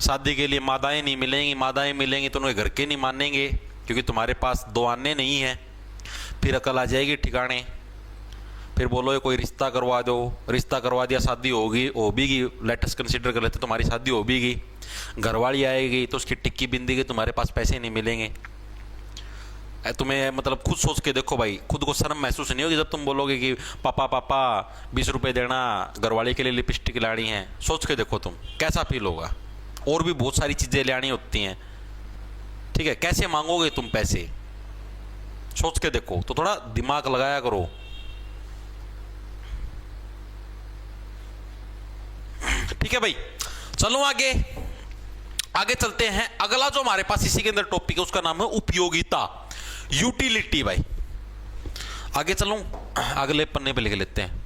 शादी के लिए मादाएं नहीं मिलेंगी, मादाएं मिलेंगी तो उन्हें घर के नहीं मानेंगे, क्योंकि तुम्हारे पास दो आने नहीं है। फिर अकल आ जाएगी ठिकाने, फिर बोलो ये कोई रिश्ता करवा दो, रिश्ता करवा दिया, शादी होगी, हो भी गई, लेटेस्ट कंसिडर कर लेते, तुम्हारी शादी हो भी गई, घरवाली आएगी तो उसकी टिक्की बिंदी के तुम्हारे पास पैसे नहीं मिलेंगे। तुम्हें मतलब खुद सोच के देखो भाई, खुद को शर्म महसूस नहीं होगी जब तुम बोलोगे कि पापा पापा 20 रुपए देना, घरवाली के लिए लिपस्टिक लानी है। सोच के देखो तुम कैसा फील होगा। और भी बहुत सारी चीजें लानी होती हैं, ठीक है, कैसे मांगोगे तुम पैसे, सोच के देखो। तो थोड़ा दिमाग लगाया करो। ठीक है भाई, चलो आगे आगे चलते हैं। अगला जो हमारे पास इसी के अंदर टॉपिक है उसका नाम है उपयोगिता, यूटिलिटी। भाई आगे चलूं, अगले पन्ने पे लिख लेते हैं।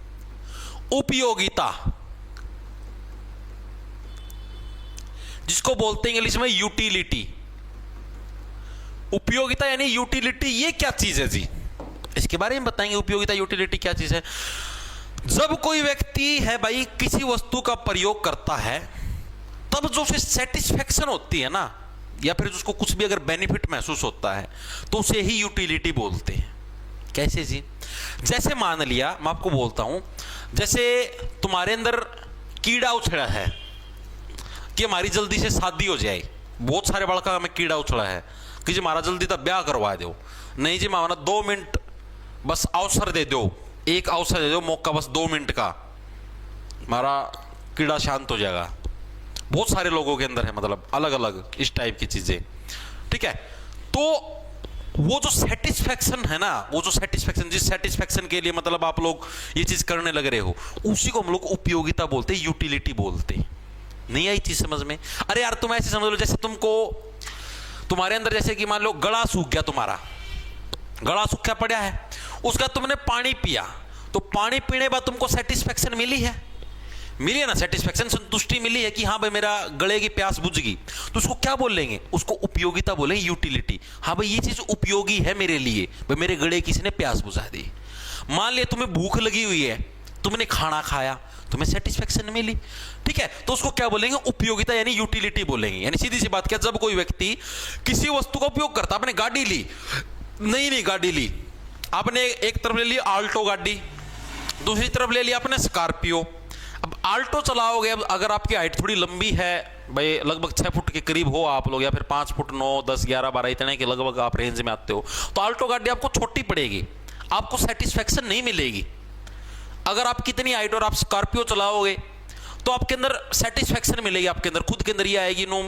उपयोगिता, जिसको बोलते हैं इंग्लिश में यूटिलिटी। उपयोगिता यानी यूटिलिटी, ये क्या चीज है जी, इसके बारे में बताएंगे। उपयोगिता यूटिलिटी क्या चीज है। जब कोई व्यक्ति है भाई किसी वस्तु का प्रयोग करता है, तब जो उसे सेटिस्फेक्शन होती है ना, या फिर उसको कुछ भी अगर बेनिफिट महसूस होता है, तो उसे ही यूटिलिटी बोलते हैं। कैसे जी, जैसे मान लिया, मैं आपको बोलता हूं, जैसे तुम्हारे अंदर कीड़ा उछड़ा है कि हमारी जल्दी से शादी हो जाए। बहुत सारे बड़का में कीड़ा उछड़ा है कि जी हमारा जल्दी तक ब्याह करवा दो। नहीं जी माना 2 मिनट बस अवसर दे दो, एक अवसर दे दो, मौका बस 2 मिनट का, हमारा कीड़ा शांत हो जाएगा। बहुत सारे लोगों के अंदर है, मतलब अलग अलग इस टाइप की चीजें, ठीक है। तो वो जो सेटिस्फेक्शन है ना, वो जो सेटिस्फेक्शन, जिस सेटिस्फेक्शन के लिए मतलब आप लोग ये चीज करने लग रहे हो, उसी को हम लोग उपयोगिता बोलते हैं, यूटिलिटी बोलते हैं। नहीं आई चीज समझ में? अरे यार तुम ऐसे समझ लो, जैसे तुमको तुम्हारे अंदर जैसे कि मान लो गला सूख गया, तुम्हारा गला सूखा पड़ा है, उसका तुमने पानी पिया, तो पानी पीने बाद तुमको सेटिस्फेक्शन मिली है, मिली है ना, सेटिस्फेक्शन, संतुष्टि मिली है कि हाँ भाई मेरा गले की प्यास बुझ गई। तो उसको क्या बोलेंगे? उसको उपयोगिता बोलेंगे, यूटिलिटी। हाँ भाई ये चीज उपयोगी है मेरे लिए, भाई मेरे गले किसी ने प्यास बुझा दी। मान लिया तुम्हें भूख लगी हुई है, तुमने खाना खाया, तुम्हें सेटिस्फेक्शन मिली, ठीक है, तो उसको क्या बोलेंगे? उपयोगिता यानी यूटिलिटी बोलेंगे। यानी सीधी सी बात क्या, जब कोई व्यक्ति किसी वस्तु का उपयोग करता, आपने गाड़ी ली, नई गाड़ी ली, आपने एक तरफ ले ली आल्टो गाड़ी, दूसरी तरफ ले लिया आपने स्कॉर्पियो। अब आल्टो चलाओगे, अब अगर आपकी हाइट थोड़ी लंबी है भाई, लगभग 6 फुट के करीब हो आप लोग, या फिर 5 फुट 9, 10, 11, 12 इतने के लगभग आप रेंज में आते हो, तो आल्टो गाड़ी आपको छोटी पड़ेगी, आपको सेटिस्फेक्शन नहीं मिलेगी। अगर आप कितनी हाइट और आप स्कॉर्पियो चलाओगे तो आपके अंदर सेटिस्फेक्शन मिलेगी, आपके अंदर खुद के अंदर ये आएगी नो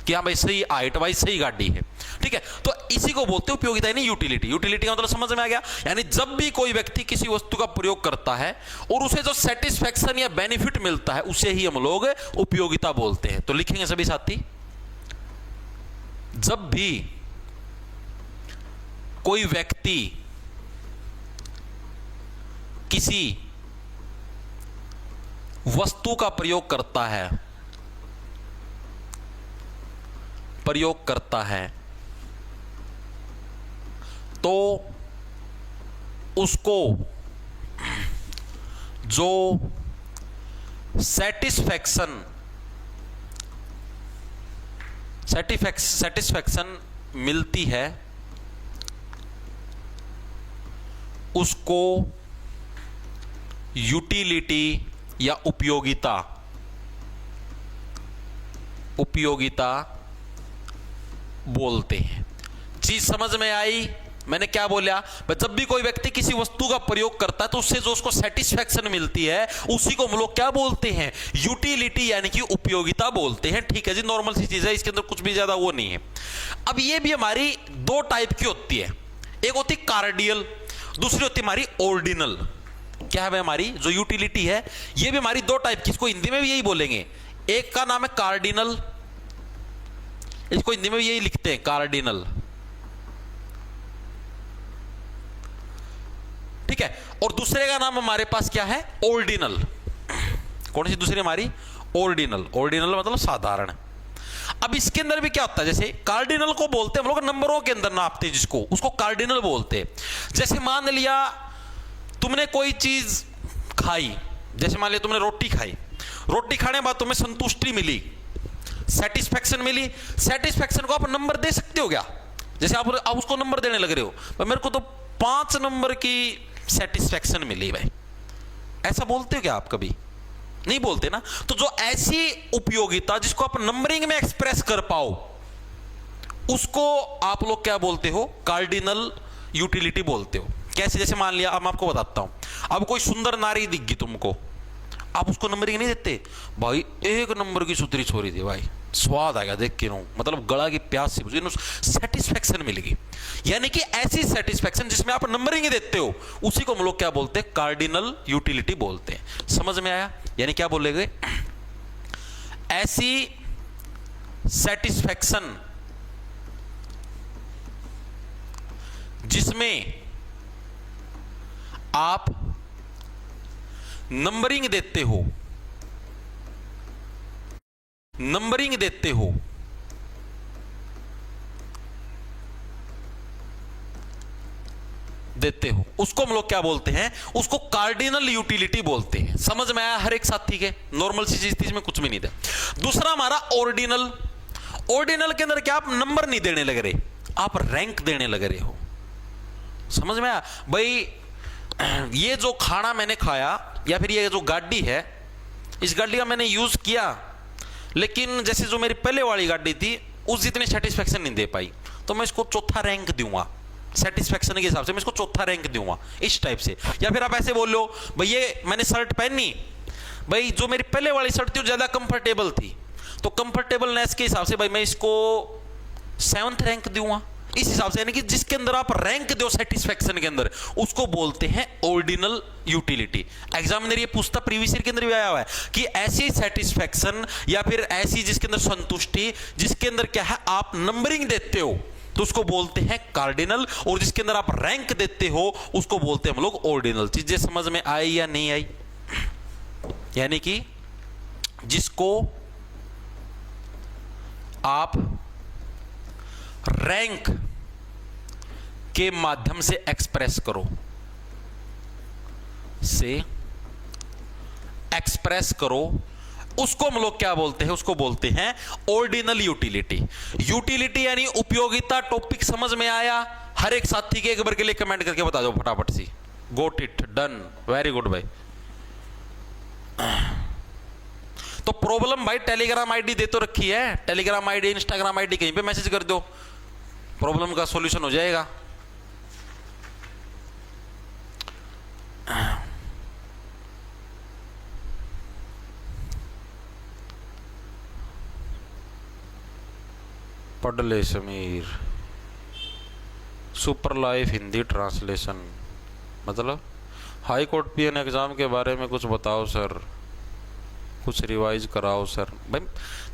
कि हाँ भाई सही हाइट, भाई सही गाड़ी है, ठीक है। तो इसी को बोलते हैं उपयोगिता यानी यूटिलिटी। यूटिलिटी का मतलब समझ में आ गया? यानी जब भी कोई व्यक्ति किसी वस्तु का प्रयोग करता है और उसे जो सेटिस्फेक्शन या बेनिफिट मिलता है, उसे ही हम लोग उपयोगिता बोलते हैं। तो लिखेंगे सभी साथी, जब भी कोई व्यक्ति किसी वस्तु का प्रयोग करता है तो उसको जो सेटिस्फेक्शन मिलती है, उसको यूटिलिटी या उपयोगिता बोलते हैं। चीज समझ में आई? मैंने क्या बोला? जब भी कोई व्यक्ति किसी वस्तु का प्रयोग करता है तो उससे जो उसको सेटिस्फेक्शन मिलती है, उसी को हम लोग क्या बोलते हैं? यूटिलिटी यानी कि उपयोगिता बोलते हैं। ठीक है जी, नॉर्मल सी चीज है, इसके अंदर कुछ भी ज्यादा वो नहीं है। अब ये भी हमारी 2 टाइप की होती है, एक होती कार्डियल, दूसरी होती हमारी ऑर्डिनल। क्या है हमारी जो यूटिलिटी है, ये भी हमारी 2 टाइप की, इसको हिंदी में भी यही बोलेंगे। एक का नाम है कार्डिनल, इसको हिंदी में भी यही लिखते हैं कार्डिनल, ठीक है। और दूसरे का नाम हमारे पास क्या है, ऑर्डिनल। कौन सी दूसरी हमारी, ऑर्डिनल। ऑर्डिनल मतलब साधारण। अब इसके अंदर भी क्या होता है, जैसे कार्डिनल को बोलते हैं हम लोग, नंबरों के अंदर नापते हैं जिसको, उसको कार्डिनल बोलते हैं। जैसे मान लिया तुमने कोई चीज खाई, जैसे मान लिया तुमने रोटी खाई, रोटी खाने के बाद तुम्हें संतुष्टि मिली, सेटिस्फैक्शन मिली। सेटिस्फैक्शन को आप नंबर दे सकते हो क्या? जैसे आप उसको नंबर देने लग रहे हो, पर मेरे को तो 5 नंबर की सेटिस्फैक्शन मिली भाई, ऐसा बोलते हो क्या आप? कभी नहीं बोलते ना। तो जो ऐसी उपयोगिता जिसको आप नंबरिंग में एक्सप्रेस कर पाओ, उसको आप लोग क्या बोलते हो, कार्डिनल यूटिलिटी बोलते हो। कैसे? जैसे मान लिया, अब मैं आपको बताता हूं, अब कोई सुंदर नारी दिख गई तुमको, आप उसको नंबरिंग नहीं देते भाई, 1 नंबर की सुतरी छोरी थी भाई, स्वाद आ गया देख के, मतलब गला की प्यास से बुझी, सेटिस्फैक्शन मिल गई। यानी कि ऐसी सेटिस्फैक्शन जिसमें आप नंबरिंग देते हो, उसी को हम लोग क्या बोलते हैं, कार्डिनल यूटिलिटी बोलते हैं। समझ में आया? यानी क्या बोलेंगे, ऐसी सेटिस्फैक्शन जिसमें आप नंबरिंग देते हो, नंबरिंग देते हो, उसको हम लोग क्या बोलते हैं, उसको कार्डिनल यूटिलिटी बोलते हैं। समझ में आया हर एक साथी के? नॉर्मल सी चीज थी, इसमें कुछ भी नहीं था। दूसरा हमारा ऑर्डिनल। ऑर्डिनल के अंदर क्या आप नंबर नहीं देने लग रहे, आप रैंक देने लग रहे हो। समझ में आया भाई? ये जो खाना मैंने खाया, या फिर ये जो गाड़ी है, इस गाड़ी का मैंने यूज किया, लेकिन जैसे जो मेरी पहले वाली गाड़ी थी उस जितनी सेटिस्फैक्शन नहीं दे पाई, तो मैं इसको चौथा रैंक दूंगा, सेटिस्फैक्शन के हिसाब से मैं इसको चौथा रैंक दूंगा, इस टाइप से। या फिर आप ऐसे बोल लो भाई, ये मैंने शर्ट पहनी भाई, जो मेरी पहले वाली शर्ट थी वो ज्यादा कंफर्टेबल थी, तो कंफर्टेबलनेस के हिसाब से भाई मैं इसको 7th रैंक दूंगा, इस हिसाब से। यानी कि जिसके अंदर आप रैंक दो सेटिस्फैक्शन के अंदर, उसको बोलते हैं ऑर्डिनल यूटिलिटी। एग्जामिनर ये पूछता, प्रीवियस ईयर के अंदर भी आया हुआ है कि ऐसी सेटिस्फैक्शन या फिर ऐसी जिसके अंदर संतुष्टि, जिसके अंदर क्या है आप नंबरिंग देते हो, तो उसको बोलते हैं कार्डिनल, और जिसके अंदर आप रैंक देते हो उसको बोलते हैं हम लोग ऑर्डिनल। चीजें समझ में आई या नहीं आई? यानी कि जिसको आप रैंक के माध्यम से एक्सप्रेस करो, उसको हम लोग क्या बोलते हैं, उसको बोलते हैं ऑर्डिनल यूटिलिटी। यूटिलिटी यानी उपयोगिता। टॉपिक समझ में आया? हर एक साथी के एक बार के लिए कमेंट करके बता दो फटाफट सी। Got it, done, very good भाई। तो प्रॉब्लम भाई टेलीग्राम आईडी दे तो रखी है, टेलीग्राम आईडी, इंस्टाग्राम आईडी, कहीं पे मैसेज कर दो, प्रॉब्लम का सॉल्यूशन हो जाएगा। पढ़ ले Sameer, super life Hindi translation. मतलब हाई कोर्ट पीएन एग्जाम के बारे में कुछ बताओ सर, कुछ रिवाइज कराओ सर। भाई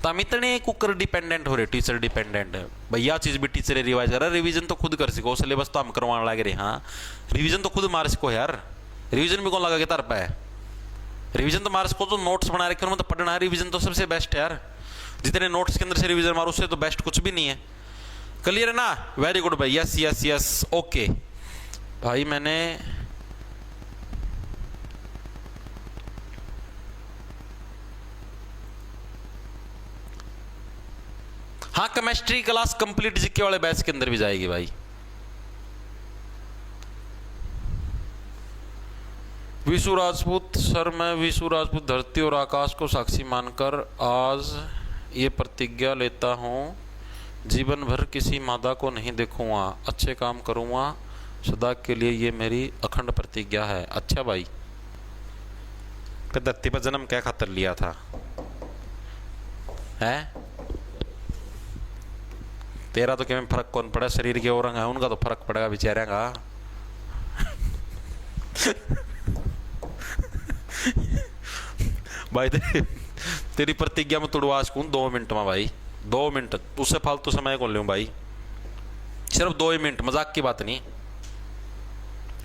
तम इतने कुकर डिपेंडेंट हो रहे, टीचर डिपेंडेंट है भाई। यह चीज भी टीचर रिवाइज कर रहा है, रिवीजन तो खुद कर सको, सिलेबस तो हम करवाने लगे रहे। हाँ, रिवीजन तो खुद मार सको यार, रिवीजन भी कौन लगा के तर पाए? रिवीजन तो मार सको, तो नोट्स बना रखे तो पढ़ना है, रिवीजन तो सबसे बेस्ट है यार। जितने नोट्स के अंदर से रिवीजन मारो, उससे तो बेस्ट कुछ भी नहीं है। क्लियर है ना? वेरी गुड भाई, यस यस यस, ओके भाई। मैंने हाँ, केमिस्ट्री क्लास कंप्लीट जीके वाले बैच के अंदर भी जाएगी भाई। विशु राजपूत सर, मैं विशु राजपूत धरती और आकाश को साक्षी मानकर आज ये प्रतिज्ञा लेता हूँ, जीवन भर किसी मादा को नहीं देखूंगा, अच्छे काम करूंगा सदा के लिए, ये मेरी अखंड प्रतिज्ञा है। अच्छा भाई, धरती पर जन्म क्या खातर लिया था है? तेरा तो क्या फर्क कौन पड़ा, शरीर के और रंग है, उनका तो फर्क पड़ेगा बेचारे का। भाई तेरी प्रतिज्ञा में तुड़वा सकूं 2 मिनट में भाई, 2 मिनट, उससे फालतू समय कौन लूं भाई, सिर्फ 2 मिनट, मजाक की बात नहीं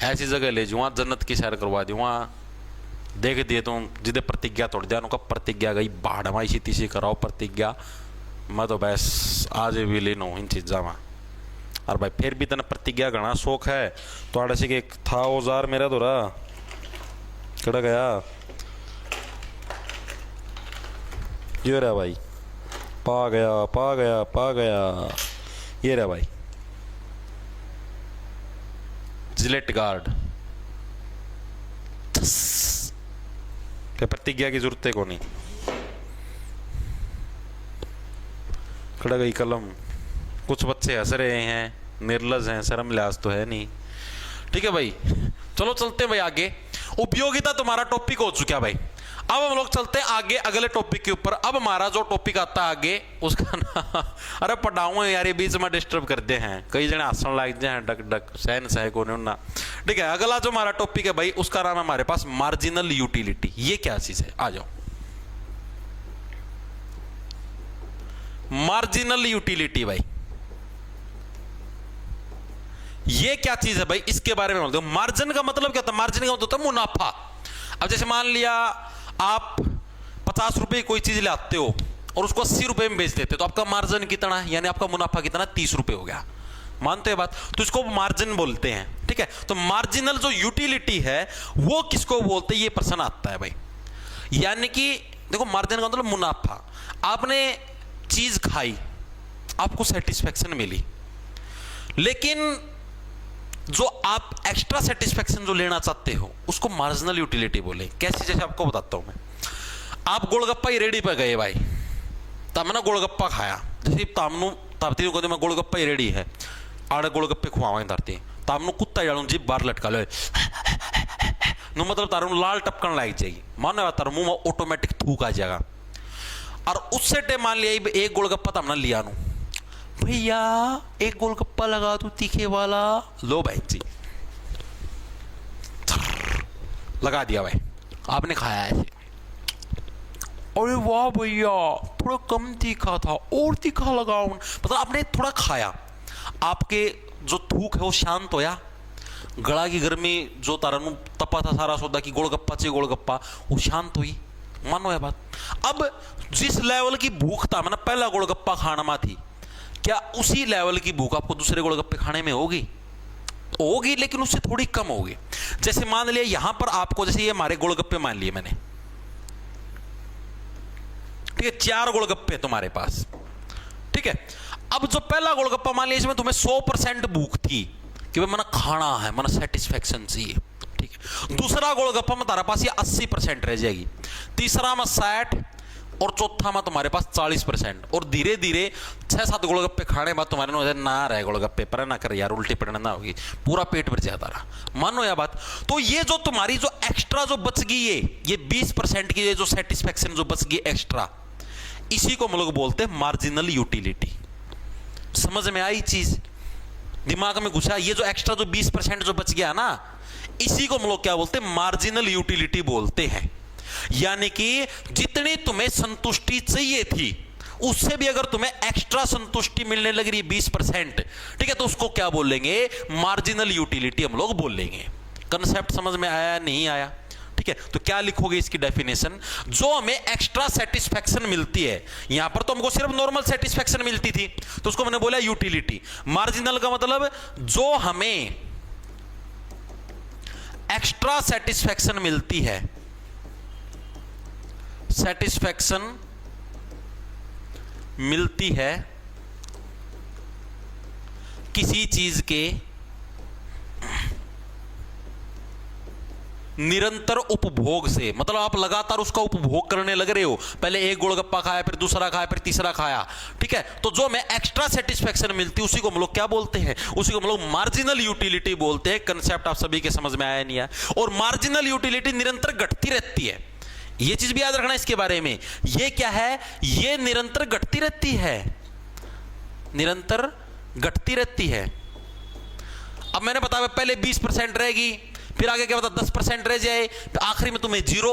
ऐसी जगह ले जाऊँ जन्नत की सैर करवा दूँ, वहाँ देख दिए तुम जिदे प्रतिज्ञा तोड़ दिया, उनका प्रतिज्ञा गई बाढ़ में इसी तीसी कराओ प्रतिज्ञा। मैं तो बस आज भी लेना हूँ इन चीज़ा में। और भाई फिर भी तेना प्रतिज्ञा करना शौक है तो आड़े से एक था औजार मेरा तो रहा कड़ा गया ये रहा भाई, पा गया पा गया पा गया, ये रहा भाई जिलेट गार्ड। प्रतिज्ञा की जरूरत है को नहीं, खड़ा गई कलम। कुछ बच्चे हंस रहे हैं, निर्लज हैं, शर्म लिहाज तो है नहीं। ठीक है भाई, चलो चलते हैं भाई आगे। उपयोगिता तुम्हारा टॉपिक हो चुका भाई। अब हम लोग चलते हैं आगे अगले टॉपिक के ऊपर। अब हमारा जो टॉपिक आता है आगे उसका नाम अरे पढ़ाऊंगा यार, ये बीच में डिस्टर्ब करते हैं, कई जने हंसने लग जाए डक डक सहन सह को ना। ठीक है, अगला जो हमारा टॉपिक है भाई उसका नाम है हमारे पास मार्जिनल यूटिलिटी। ये क्या चीज है, आ जाओ। मार्जिनल यूटिलिटी भाई ये क्या चीज है भाई, इसके बारे में बोलते हो। मार्जिन का मतलब क्या होता है? मार्जिन का मतलब होता है मुनाफा। अब जैसे मान लिया आप 50 रुपए कोई चीज लाते हो और उसको 80 रुपए में बेच देते हो, तो आपका मार्जिन कितना है, यानी आपका मुनाफा कितना, 30 रुपए हो गया। मानते हैं बात? तो इसको मार्जिन बोलते हैं। ठीक है, तो मार्जिनल जो यूटिलिटी है वो किसको बोलते हैं, ये प्रश्न आता है भाई। यानी कि देखो मार्जिन का मतलब मुनाफा। आपने चीज खाई, आपको सेटिस्फेक्शन मिली, लेकिन जो आप एक्स्ट्रा सेटिस्फेक्शन जो लेना चाहते हो उसको मार्जिनल यूटिलिटी बोले। कैसे, जैसे आपको बताता हूं मैं। आप गोलगप्पा ही रेडी पे गए भाई, तब ना गोलगप्पा खाया, जैसे तामनु तारती को मैं गोलगप्पा ही रेडी है, आड़े गोलगप्पे खुआवे तारती तामनु कुत्ता जाड़ू जीप बाहर लटका लो नु, मतलब तारू लाल टपकन लग जाएगी, मानो तारू मुंह में ऑटोमेटिक थूक आ जाएगा। और उससे टाइम मान लिया एक गोलगप्पा तो हमने लिया नू, भैया एक गोलगप्पा लगा दो तीखे वाला, लो भाई जी लगा दिया भाई, आपने खाया ऐसे, अरे वाह भैया थोड़ा कम तीखा था और तीखा लगाओ, मतलब आपने थोड़ा खाया, आपके जो थूक है वो शांत होया, गला की गर्मी जो तारा तपा था सारा सौदा की गोलगप्पा चाहिए गोलगप्पा, वो शांत हुई। मानो है बात। अब जिस लेवल की भूख था मैंने पहला गोलगप्पा खाना में थी, क्या उसी लेवल की भूख आपको दूसरे गोलगप्पे खाने में होगी? होगी, लेकिन उससे थोड़ी कम होगी। जैसे मान लिया यहां पर आपको, जैसे ये हमारे गोलगप्पे मान लिए मैंने, ठीक है, 4 गोलगप्पे तुम्हारे पास। ठीक है, अब जो पहला गोलगप्पा मान लिया इसमें तुम्हें 100% भूख थी कि भाई मैंने खाना है, मैंने सेटिस्फेक्शन चाहिए। ठीक है, दूसरा गोलगप्पा में तुम्हारे पास ये 80% रह जाएगी, तीसरा में 60 और चौथा में तुम्हारे पास 40%। और धीरे धीरे 6-7 गोलगप्पे खाने बाद तुम्हारे ना रहे गोलगप्पे पर ना कर यार, उल्टी पड़ना ना होगी, पूरा पेट भर जाता रहा। मानो यह बात। तो ये जो तुम्हारी जो एक्स्ट्रा जो बच गई है, ये 20% की ये जो सेटिस्फेक्शन जो बच गई एक्स्ट्रा, इसी को हम लोग बोलते हैं मार्जिनल यूटिलिटी। समझ में आई चीज, दिमाग में घुसा? ये जो एक्स्ट्रा जो 20% जो बच गया ना, इसी को हम लोग क्या बोलते हैं, मार्जिनल यूटिलिटी बोलते हैं। यानी कि जितनी तुम्हें संतुष्टि चाहिए थी उससे भी अगर तुम्हें एक्स्ट्रा संतुष्टि मिलने लग रही है 20%, ठीक है, तो उसको क्या बोलेंगे, मार्जिनल यूटिलिटी हम लोग बोलेंगे। कंसेप्ट समझ में आया नहीं आया? ठीक है, तो क्या लिखोगे इसकी डेफिनेशन, जो हमें एक्स्ट्रा सेटिस्फेक्शन मिलती है, यहां पर तो हमको सिर्फ नॉर्मल सेटिस्फेक्शन मिलती थी तो उसको मैंने बोला यूटिलिटी। मार्जिनल का मतलब जो हमें एक्स्ट्रा सेटिस्फेक्शन मिलती है, सेटिस्फेक्शन मिलती है किसी चीज के निरंतर उपभोग से, मतलब आप लगातार उसका उपभोग करने लग रहे हो, पहले एक गोलगप्पा खाया, फिर दूसरा खाया, फिर तीसरा खाया। ठीक है, तो जो हमें एक्स्ट्रा सेटिस्फेक्शन मिलती है उसी को हम लोग क्या बोलते हैं, उसी को हम लोग मार्जिनल यूटिलिटी बोलते हैं। कंसेप्ट आप सभी के समझ में आया नहीं आया? और मार्जिनल यूटिलिटी निरंतर घटती रहती है, ये चीज भी याद रखना इसके बारे में। ये क्या है, ये निरंतर घटती रहती है, निरंतर घटती रहती है। अब मैंने बताया पहले 20% रहेगी, फिर आगे क्या बता 10% रह जाए, फिर आखिरी में तुम्हें 0,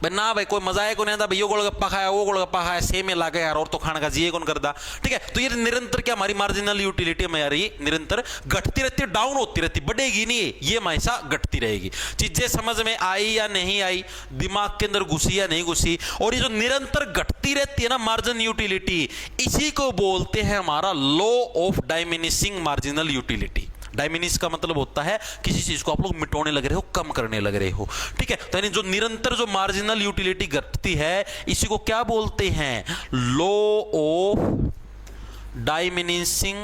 भाई ना भाई कोई मजा है को नहीं आता भाई, यो गोलगप्पा खाया वो गोलगप्पा खाया सेम में लागे यार, और तो खाने का जी कौन करता। ठीक है, तो ये निरंतर क्या हमारी मार्जिनल यूटिलिटी में आ रही निरंतर घटती रहती है, डाउन होती रहती, बढ़ेगी नहीं, ये हमेशा घटती रहेगी। चीजें समझ में आई या नहीं आई, दिमाग के अंदर घुसी या नहीं घुसी, और ये जो निरंतर घटती रहती है ना मार्जिन यूटिलिटी, इसी को बोलते हैं हमारा law of diminishing marginal utility. डाइमिनिश का मतलब होता है किसी चीज को आप लोग मिटाने लग रहे हो, कम करने लग रहे हो। ठीक है, तो यानी जो निरंतर जो मार्जिनल यूटिलिटी घटती है, इसी को क्या बोलते हैं, law of diminishing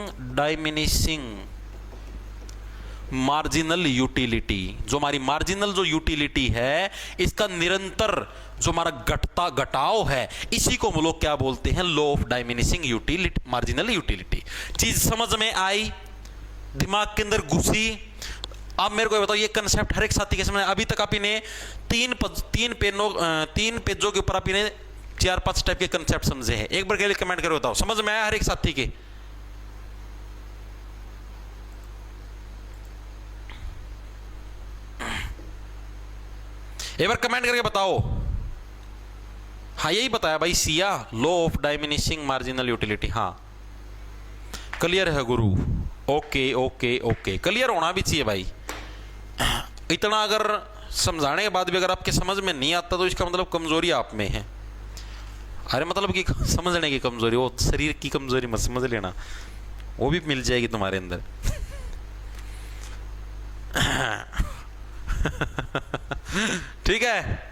marginal utility. जो हमारी मार्जिनल जो यूटिलिटी है, इसका निरंतर जो हमारा घटता घटाव है, इसी को हम लोग क्या बोलते हैं, law of diminishing utility, marginal utility. चीज समझ में आई, दिमाग के अंदर घुसी। अब मेरे को बताओ ये कंसेप्ट हर एक साथी के समझ, अभी तक आप इन्हें तीन पेजों के ऊपर आप इन्हें 4-5 टाइप के कंसेप्ट समझे हैं। एक बार के लिए कमेंट करो, बताओ समझ में आया हर एक साथी के। एक बार कमेंट करके बताओ। हाँ यही बताया भाई Siya, law of diminishing marginal utility. हाँ क्लियर है गुरु, ओके ओके ओके, क्लियर होना भी चाहिए भाई। इतना अगर समझाने के बाद भी अगर आपके समझ में नहीं आता, तो इसका मतलब कमजोरी आप में है। अरे मतलब कि समझने की कमजोरी, वो शरीर की कमजोरी मत समझ लेना, वो भी मिल जाएगी तुम्हारे अंदर। ठीक है,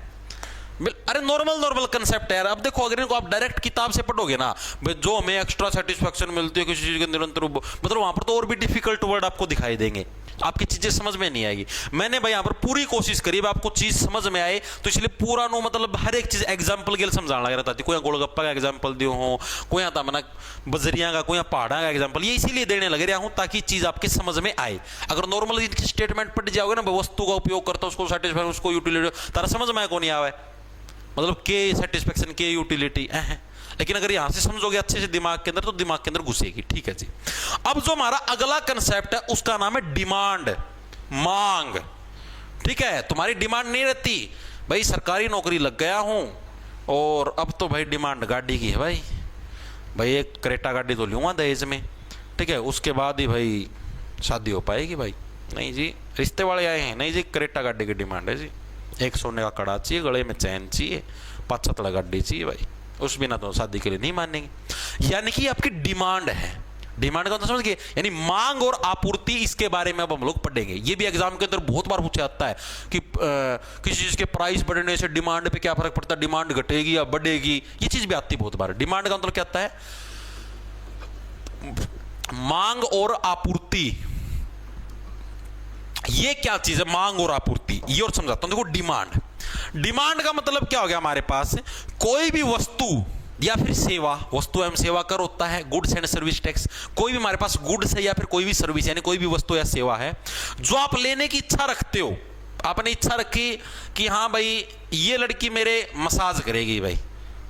अरे नॉर्मल कंसेप्ट है यार। अब देखो अगर इनको आप डायरेक्ट किताब से पढ़ोगे ना, जो हमें एक्स्ट्रा सेटिस्फैक्शन मिलती है किसी चीज के निरंतर, मतलब वहां पर तो और भी डिफिकल्ट वर्ड आपको दिखाई देंगे, आपकी चीजें समझ में नहीं आएगी। मैंने भाई यहाँ पर पूरी कोशिश करी आपको चीज समझ में आए, तो इसलिए पूरा नो मतलब हर एक चीज एग्जाम्पल के लिए समझाना लग रहा था। कोई गोलगप्पा का एग्जाम्पल दियो हो, कोई आता मना बजरिया का, कोई पहाड़ा का एग्जाम्पल, ये इसीलिए देने लग रहा हूँ ताकि चीज आपके समझ में आए। अगर नॉर्मल स्टेटमेंट पढ़ जाओगे ना, वस्तु का उपयोग करता उसको सेटिस्फैक्शन, उसको यूटिलिटी, तारा समझ में आए को नहीं आवे, मतलब के सेटिस्फैक्शन के यूटिलिटी है। लेकिन अगर यहां से समझोगे अच्छे से दिमाग के अंदर, तो दिमाग के अंदर घुसेगी। ठीक है जी। अब जो हमारा अगला कंसेप्ट है उसका नाम है डिमांड, मांग। ठीक है, तुम्हारी डिमांड नहीं रहती भाई, सरकारी नौकरी लग गया हूं और अब तो भाई डिमांड गाड़ी की है भाई, एक क्रेटा गाड़ी तो लूंगा दहेज में। ठीक है, उसके बाद ही भाई शादी हो पाएगी भाई। नहीं जी, रिश्ते वाले आए हैं, नहीं जी क्रेटा गाड़ी की डिमांड है जी, एक सोने का कड़ा चाहिए, गले में चैन चाहिए, 5-7 गाड़ी चाहिए भाई, उस बिना तो शादी के लिए नहीं मानेंगे। यानी कि आपकी डिमांड है। डिमांड का तो समझ गए, यानी मांग और आपूर्ति, इसके बारे में अब हम लोग पढ़ेंगे। ये भी एग्जाम के अंदर बहुत बार पूछा जाता है कि किसी चीज के प्राइस बढ़ने से डिमांड पे क्या फर्क पड़ता है, डिमांड घटेगी या बढ़ेगी, ये चीज भी आती है बहुत बार। डिमांड का मतलब क्या आता है, मांग और आपूर्ति, ये क्या चीज है मांग और आपूर्ति, ये और समझाता हूं। देखो डिमांड का मतलब क्या हो गया, हमारे पास कोई भी वस्तु या फिर सेवा, वस्तु एवं सेवा कर होता है, गुड्स एंड सर्विस टैक्स। कोई भी हमारे पास गुड्स है या फिर कोई भी सर्विस, यानी कोई भी वस्तु या सेवा है जो आप लेने की इच्छा रखते हो। आपने इच्छा रखी कि हाँ भाई ये लड़की मेरे मसाज करेगी भाई,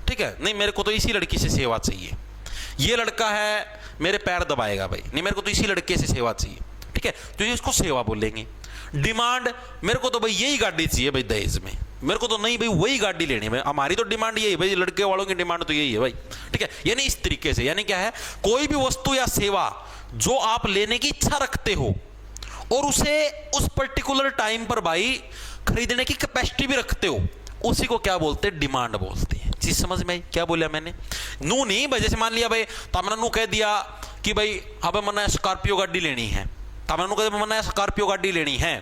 ठीक है, नहीं मेरे को तो इसी लड़की से सेवा चाहिए। ये लड़का है मेरे पैर दबाएगा भाई, नहीं मेरे को तो इसी लड़के से सेवा चाहिए। ठीक है, तो ये इसको सेवा बोलेंगे। डिमांड, मेरे को तो भाई यही गाड़ी चाहिए भाई दहेज में, मेरे को तो नहीं भाई वही गाड़ी लेनी है, हमारी तो डिमांड यही है भाई, लड़के वालों की डिमांड तो यही है भाई। ठीक है, यानी इस तरीके से, यानी क्या है, कोई भी वस्तु या सेवा जो आप लेने की इच्छा रखते हो और उसे उस पर्टिकुलर टाइम पर भाई खरीदने की कैपेसिटी भी रखते हो, उसी को क्या बोलते हैं, डिमांड बोलते हैं। चीज समझ में आई क्या बोला मैंने? नू नहीं भाई, जैसे मान लिया भाई तामना नू कह दिया कि भाई अब मैंने स्कॉर्पियो गाड़ी लेनी है, तामना नू कह मैंने स्कॉर्पियो गाड़ी लेनी है।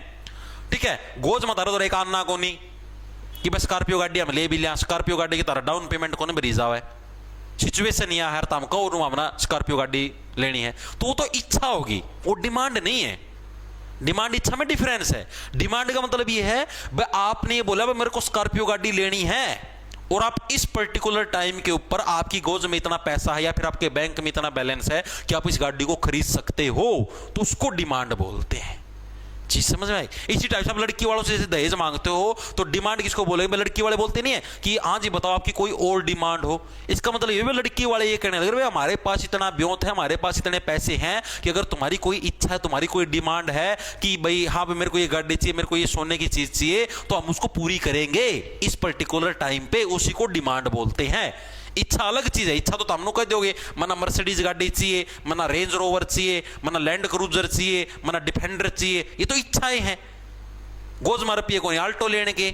ठीक है, गोज मत एक आना को नहीं कि बस स्कॉर्पियो गाड़ी हम ले भी लिया, स्कॉर्पियो गाड़ी की तरह डाउन पेमेंट को नहीं भरी जावे, सिचुएशन यह है तो हम कहो हमारा स्कॉर्पियो गाड़ी लेनी है, तो वो तो इच्छा होगी, वो डिमांड नहीं है। डिमांड इच्छा में डिफरेंस है। डिमांड का मतलब ये है भाई आपने ये बोला भाई मेरे को स्कॉर्पियो गाड़ी लेनी है और आप इस पर्टिकुलर टाइम के ऊपर आपकी गोज में इतना पैसा है या फिर आपके बैंक में इतना बैलेंस है कि आप इस गाड़ी को खरीद सकते हो, तो उसको डिमांड बोलते हैं। चीज समझ में आई? इसी टाइप से आप लड़की वालों से जैसे दहेज मांगते हो तो डिमांड किसको बोलेंगे? लड़की वाले बोलते नहीं है कि हाँ जी बताओ आपकी कोई और डिमांड हो। इसका मतलब ये लड़की वाले ये कहने लगे हमारे पास इतना ब्योत है, हमारे पास इतने पैसे हैं कि अगर तुम्हारी कोई इच्छा है, तुम्हारी कोई डिमांड है कि भाई हाँ मेरे को ये गाड़ी चाहिए, मेरे को ये सोने की चीज चाहिए, तो हम उसको पूरी करेंगे इस पर्टिकुलर टाइम पे। उसी को डिमांड बोलते हैं। इच्छा अलग चीज है। इच्छा तो हमने कह दोगे मना मर्सिडीज गाड़ी चाहिए, मना रेंज रोवर चाहिए, मना लैंड क्रूजर चाहिए, मना डिफेंडर चाहिए, ये तो इच्छाएं हैं। गोज मार पिए कोई आल्टो लेने के,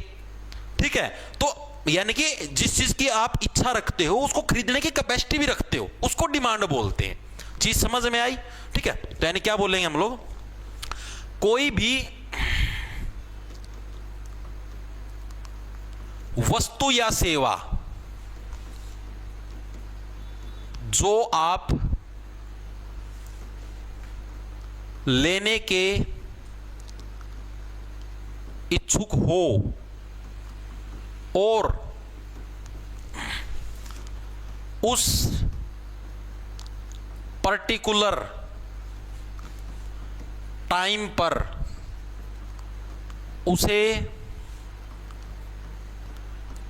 ठीक है? तो यानी कि जिस चीज की आप इच्छा रखते हो उसको खरीदने की कैपेसिटी भी रखते हो, उसको डिमांड बोलते हैं। चीज समझ में आई? ठीक है, तो यानी क्या बोलेंगे हम लोग? कोई भी वस्तु या सेवा जो आप लेने के इच्छुक हो और उस पर्टिकुलर टाइम पर उसे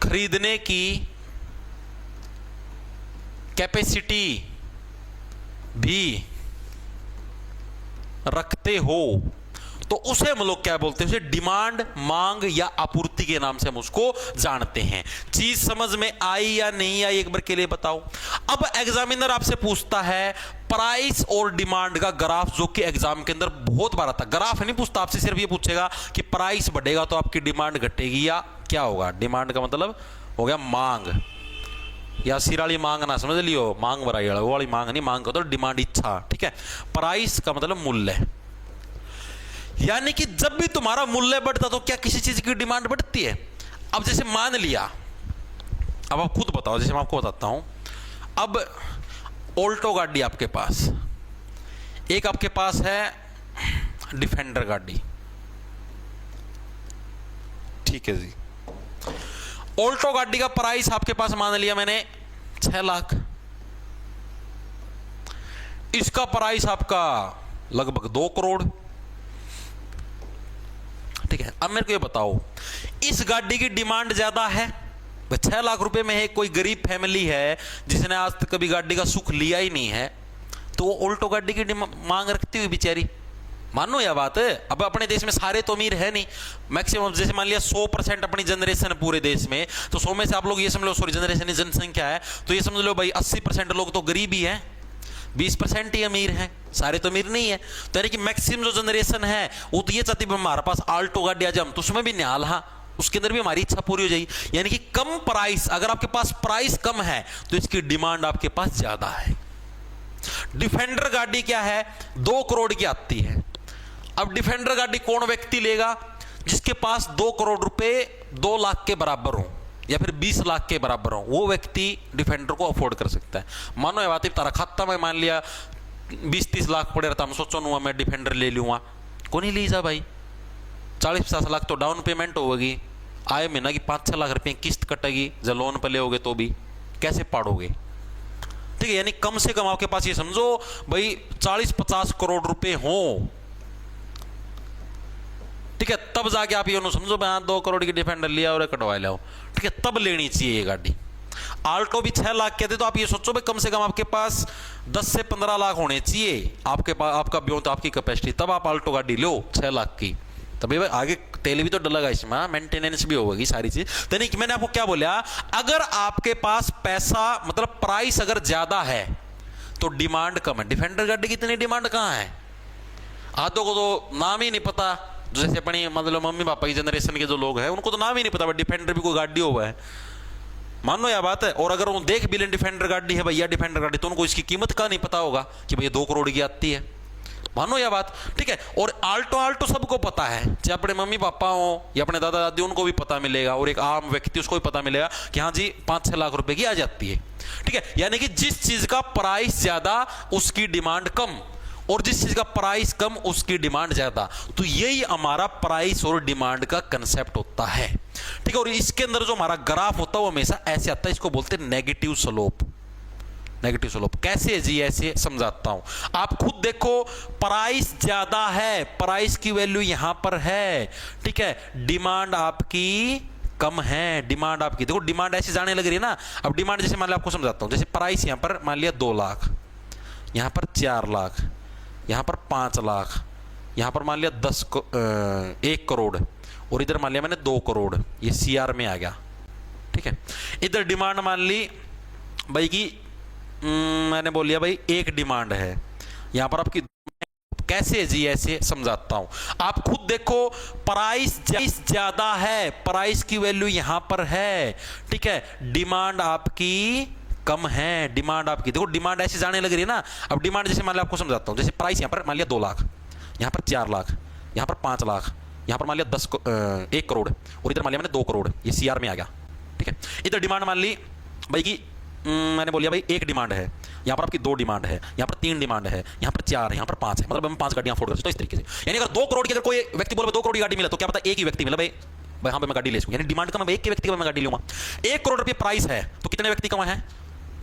खरीदने की कैपेसिटी भी रखते हो, तो उसे हम लोग क्या बोलते हैं? उसे डिमांड, मांग या आपूर्ति के नाम से हम उसको जानते हैं। चीज समझ में आई या नहीं आई एक बार के लिए बताओ। अब एग्जामिनर आपसे पूछता है प्राइस और डिमांड का ग्राफ, जो कि एग्जाम के अंदर बहुत बार आता है। ग्राफ नहीं पूछता आपसे, सिर्फ ये पूछेगा कि प्राइस बढ़ेगा तो आपकी डिमांड घटेगी या क्या होगा। डिमांड का मतलब हो गया मांग, या सिराली मांग ना समझ लियो, मांग बराई वो वाली मांग नहीं, मांग का तो डिमांड, इच्छा, ठीक है? प्राइस का मतलब मूल्य, यानी कि जब भी तुम्हारा मूल्य बढ़ता तो क्या किसी चीज की डिमांड बढ़ती है? अब जैसे मान लिया, अब आप खुद बताओ, जैसे मैं आपको बताता हूं, अब ऑल्टो गाड़ी आपके पास, एक आपके पास है डिफेंडर गाड़ी, ठीक है जी। ऑल्टो गाड़ी का प्राइस आपके पास मान लिया मैंने 6 लाख, इसका प्राइस आपका लगभग 2 करोड़, ठीक है? अब मेरे को ये बताओ, इस गाड़ी की डिमांड ज्यादा है? 6 लाख रुपए में है, कोई गरीब फैमिली है जिसने आज तक कभी गाड़ी का सुख लिया ही नहीं है, तो वो ऑल्टो गाड़ी की मांग रखती हुई बेचारी, मानो यह बात है। अब अपने देश में सारे तो अमीर है नहीं, मैक्सिमम जैसे मान लिया 100% अपनी जनरेशन पूरे देश में, तो 100 में से आप लोग ये समझ लो, सॉरी जनरेशन जनसंख्या है, तो ये समझ लो भाई 80% लोग तो गरीब ही है, 20% ही अमीर है, सारे तो अमीर नहीं है। तो यानी कि मैक्सिमम जो जनरेशन है वो तो ये चाहती है हमारे पास आल्टो गाड़ी आ जाए, हम तो उसमें भी निहाल, हाँ उसके अंदर भी हमारी इच्छा पूरी हो जाएगी। यानी कि कम प्राइस, अगर आपके पास प्राइस कम है तो इसकी डिमांड आपके पास ज्यादा है। डिफेंडर गाड़ी क्या है? 2 करोड़ की आती है। अब डिफेंडर गाड़ी कौन व्यक्ति लेगा? जिसके पास 2 करोड़ रुपए 2 लाख के बराबर हो या फिर 20 लाख के बराबर हो, वो व्यक्ति डिफेंडर को अफोर्ड कर सकता है। मानो ये बात तारा खाता में मान लिया 20-30 लाख पड़े रहता, हम सोचो मैं डिफेंडर ले लूंगा, को नहीं ली जा भाई, 40-50 लाख तो डाउन पेमेंट होगी, आए महीना की 5-6 लाख रुपए किस्त कटेगी, जब लोन पे ले तो भी कैसे पाड़ोगे? ठीक है, यानी कम से कम आपके पास ये समझो भाई 40-50 करोड़ रुपए हो, ठीक है, तब जाके आप ये समझो मैं 2 करोड़ की डिफेंडर लिया और कटवा लिया, ठीक है, तब लेनी चाहिए ये गाड़ी। आल्टो भी 6 लाख कहते, तो आप ये सोचो भाई कम से कम आपके पास 10 से 15 लाख होने चाहिए आपके पास, आपका ब्योत, आपकी कैपेसिटी, तब आप आल्टो गाड़ी लो 6 लाख की। तभी भाई आगे तेल भी तो डलेगा इसमें, मेंटेनेंस भी होगी सारी चीज। तो नहीं, मैंने आपको क्या बोला, अगर आपके पास पैसा मतलब प्राइस अगर ज्यादा है तो डिमांड कम है। डिफेंडर गाड़ी की इतनी डिमांड कहां है? आधों को तो नाम ही नहीं पता, जैसे अपनी मतलब मम्मी पापा की जनरेशन के जो लोग हैं उनको तो नाम ही नहीं पता डिफेंडर भी कोई गाड़ी हुआ है, मान लो यह बात है। और अगर वो देख भी लें डिफेंडर गाड़ी है भैया डिफेंडर गाड़ी, तो उनको इसकी कीमत का नहीं पता होगा कि भैया 2 करोड़ की आती है, मानो यह बात, ठीक है। और आल्टो सबको पता है, चाहे अपने मम्मी पापा हो या अपने दादा दादी, उनको भी पता मिलेगा, और एक आम व्यक्ति उसको भी पता मिलेगा कि हाँ जी 5-6 लाख रुपए की आ जाती है, ठीक है। यानी कि जिस चीज का प्राइस ज्यादा उसकी डिमांड कम, और जिस चीज का प्राइस कम उसकी डिमांड ज्यादा। तो यही हमारा प्राइस और डिमांड का कंसेप्ट होता है, ठीक है। और इसके अंदर जो हमारा ग्राफ होता है वो हमेशा ऐसे आता है, इसको बोलते हैं नेगेटिव स्लोप, नेगेटिव स्लोप। कैसे जी? ऐसे समझाता हूं, आप खुद देखो, प्राइस ज्यादा है, प्राइस की वैल्यू यहां पर है, ठीक है, डिमांड आपकी कम है, डिमांड आपकी देखो, डिमांड ऐसी जाने लग रही है ना। अब डिमांड जैसे मान लिया, आपको समझाता हूं, जैसे प्राइस यहां पर मान लिया 2 लाख, यहां पर 4 लाख, यहां पर 5 लाख, यहां पर मान लिया 1 करोड़, और इधर मान लिया मैंने 2 करोड़, ये सीआर में आ गया, ठीक है। इधर डिमांड मान ली भाई की मैंने बोल लिया भाई 1 डिमांड है, यहां पर आपकी कैसे जी? ऐसे समझाता हूं, आप खुद देखो, प्राइस ज्यादा है, प्राइस की वैल्यू यहां पर है, ठीक है, डिमांड आपकी कम है, डिमांड आपकी देखो, डिमांड ऐसी जाने लग रही है ना। अब डिमांड जैसे मान लिया, आपको समझाता हूं, जैसे प्राइस यहां पर मान लिया 2 लाख, यहां पर 4 लाख, यहां पर 5 लाख, यहां पर मान लिया 1 करोड़, और इधर मान लिया मैंने 2 करोड़, ये सीआर में आ गया, ठीक है। इधर डिमांड मान ली भाई की मैंने बोलिया भाई 1 डिमांड है, यहां पर आपकी 2 डिमांड है, यहां पर 3 डिमांड है, यहां पर 4 है, यहां पर 5 है, मतलब हम 5 गाड़ियां अफोर्ड कर सकते हैं, तो इस तरीके से। यानी अगर 2 करोड़ की अगर कोई व्यक्ति बोले 2 करोड़ की गाड़ी मिला, तो क्या पता एक ही व्यक्ति मिला भाई हाँ मैं गाड़ी ले सकूं, यानी डिमांड कम है, एक के व्यक्ति का मैं गाड़ी लूंगा। 1 करोड़ रुपये प्राइस है, तो कितने व्यक्ति कम है?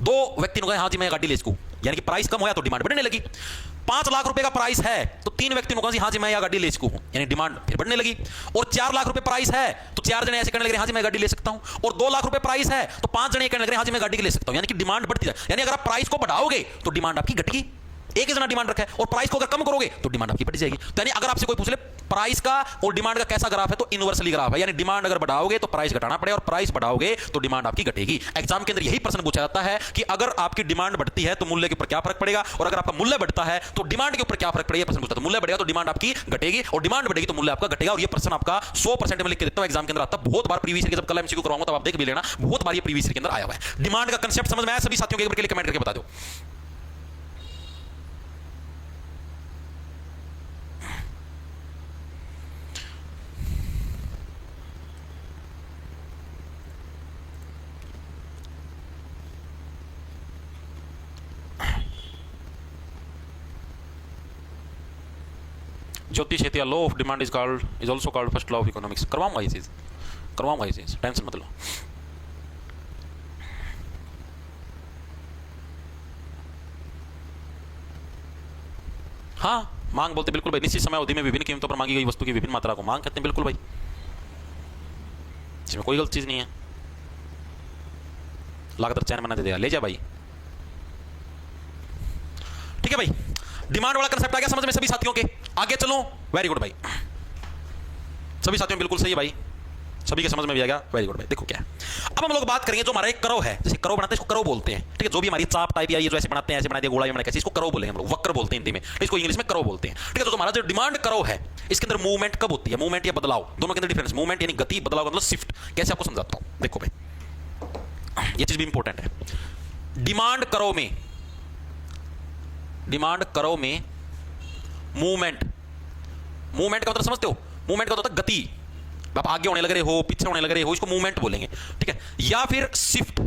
2 व्यक्ति ने कहा हाँ जी मैं गाड़ी ले सकूं, यानी कि प्राइस कम होया तो डिमांड बढ़ने लगी। 5 लाख रुपए का प्राइस है, तो 3 व्यक्ति ने कहा हाँ जी मैं यह गाड़ी ले सकूं, यानी डिमांड फिर बढ़ने लगी। और 4 लाख रुपए प्राइस है, तो 4 जने ऐसे कहने लगे हाँ जी मैं गाड़ी ले सकता हूं, और 2 लाख रुपए प्राइस है, तो 5 जने कहने लगे हाँ जी मैं गाड़ी ले सकता हूं, यानी कि डिमांड बढ़ती जाए। यानी अगर आप प्राइस को बढ़ाओगे तो डिमांड आपकी घटेगी, एक ही जना डिमांड रखा है, और प्राइस को अगर कम करोगे तो डिमांड आपकी बढ़ जाएगी। तो यानी अगर आपसे कोई पूछ ले प्राइस का और डिमांड का कैसा ग्राफ है, तो इनवर्सली ग्राफ है, यानी डिमांड अगर बढ़ाओगे तो प्राइस घटाना पड़ेगा, और प्राइस बढ़ाओगे तो डिमांड आपकी घटेगी। एग्जाम के अंदर यही प्रश्न पूछा जाता है कि अगर आपकी डिमांड बढ़ती है तो मूल्य के ऊपर क्या फर्क पड़ेगा, और अगर आपका मूल्य बढ़ता है तो डिमांड के ऊपर क्या फर्क पड़ेगा, प्रश्न पूछता है। तो मूल्य बढ़ेगा तो डिमांड आपकी घटेगी, और डिमांड बढ़ेगी तो मूल्य आपका घटेगा। और ये प्रश्न आपका 100% में लिख के देता हूं, एग्जाम के अंदर आता है बहुत बार, प्रीवियस ईयर के जब कल एमसीक्यू करवाऊंगा तब आप देख भी लेना, बहुत बार ये प्रीवियस ईयर के अंदर आया हुआ है। डिमांड का कांसेप्ट समझ में आया सभी साथियों के? एक बार के लिए कमेंट करके बता दो। Jyoti Shetiya, law of demand is also called first law of economics. करवाऊंगा ये चीज, करवाऊंगा ये चीज, टेंशन मत लो। हाँ, मांग बोलते बिल्कुल भाई, निश्चित समय अवधि में विभिन्न कीमतों पर मांगी गई वस्तु की विभिन्न मात्रा को मांग कहते हैं, बिल्कुल भाई, इसमें कोई गलत चीज नहीं है। लागत चयन बना दे देगा, ले जा भाई, ठीक है भाई। डिमांड वाला कंसेप्ट आ गया समझ में सभी साथियों के? आगे चलो, वेरी गुड भाई, सभी साथियों बिल्कुल सही है भाई, सभी के समझ में भी आ गया, वेरी गुड भाई। देखो क्या है, अब हम लोग बात करेंगे जो हमारा एक करो है, जैसे करो बनाते हैं इसको करो बोलते हैं, ठीक है। जो भी हमारी चाप टाइप या ये जो ऐसे बनाते हैं, ऐसे बना दिया गोला या बना कैसे, इसको करो बोलेंगे हम लोग, वक्र बोलते हैं हिंदी में, इसको इंग्लिश में करो बोलते हैं, ठीक है। तो हमारा जो डिमांड करो है, इसके अंदर मूवमेंट कब होती है, मूवमेंट या बदलाव, दोनों के अंदर डिफरेंस। मूवमेंट यानी गति, बदलाव मतलब शिफ्ट। कैसे आपको समझाता हूं, देखो भाई, ये चीज भी इंपॉर्टेंट है। डिमांड करो में मूवमेंट, मूवमेंट का मतलब समझते हो? मूवमेंट का मतलब गति, आप आगे होने लग रहे हो, पीछे होने लग रहे हो, इसको मूवमेंट बोलेंगे, ठीक है। या फिर शिफ्ट,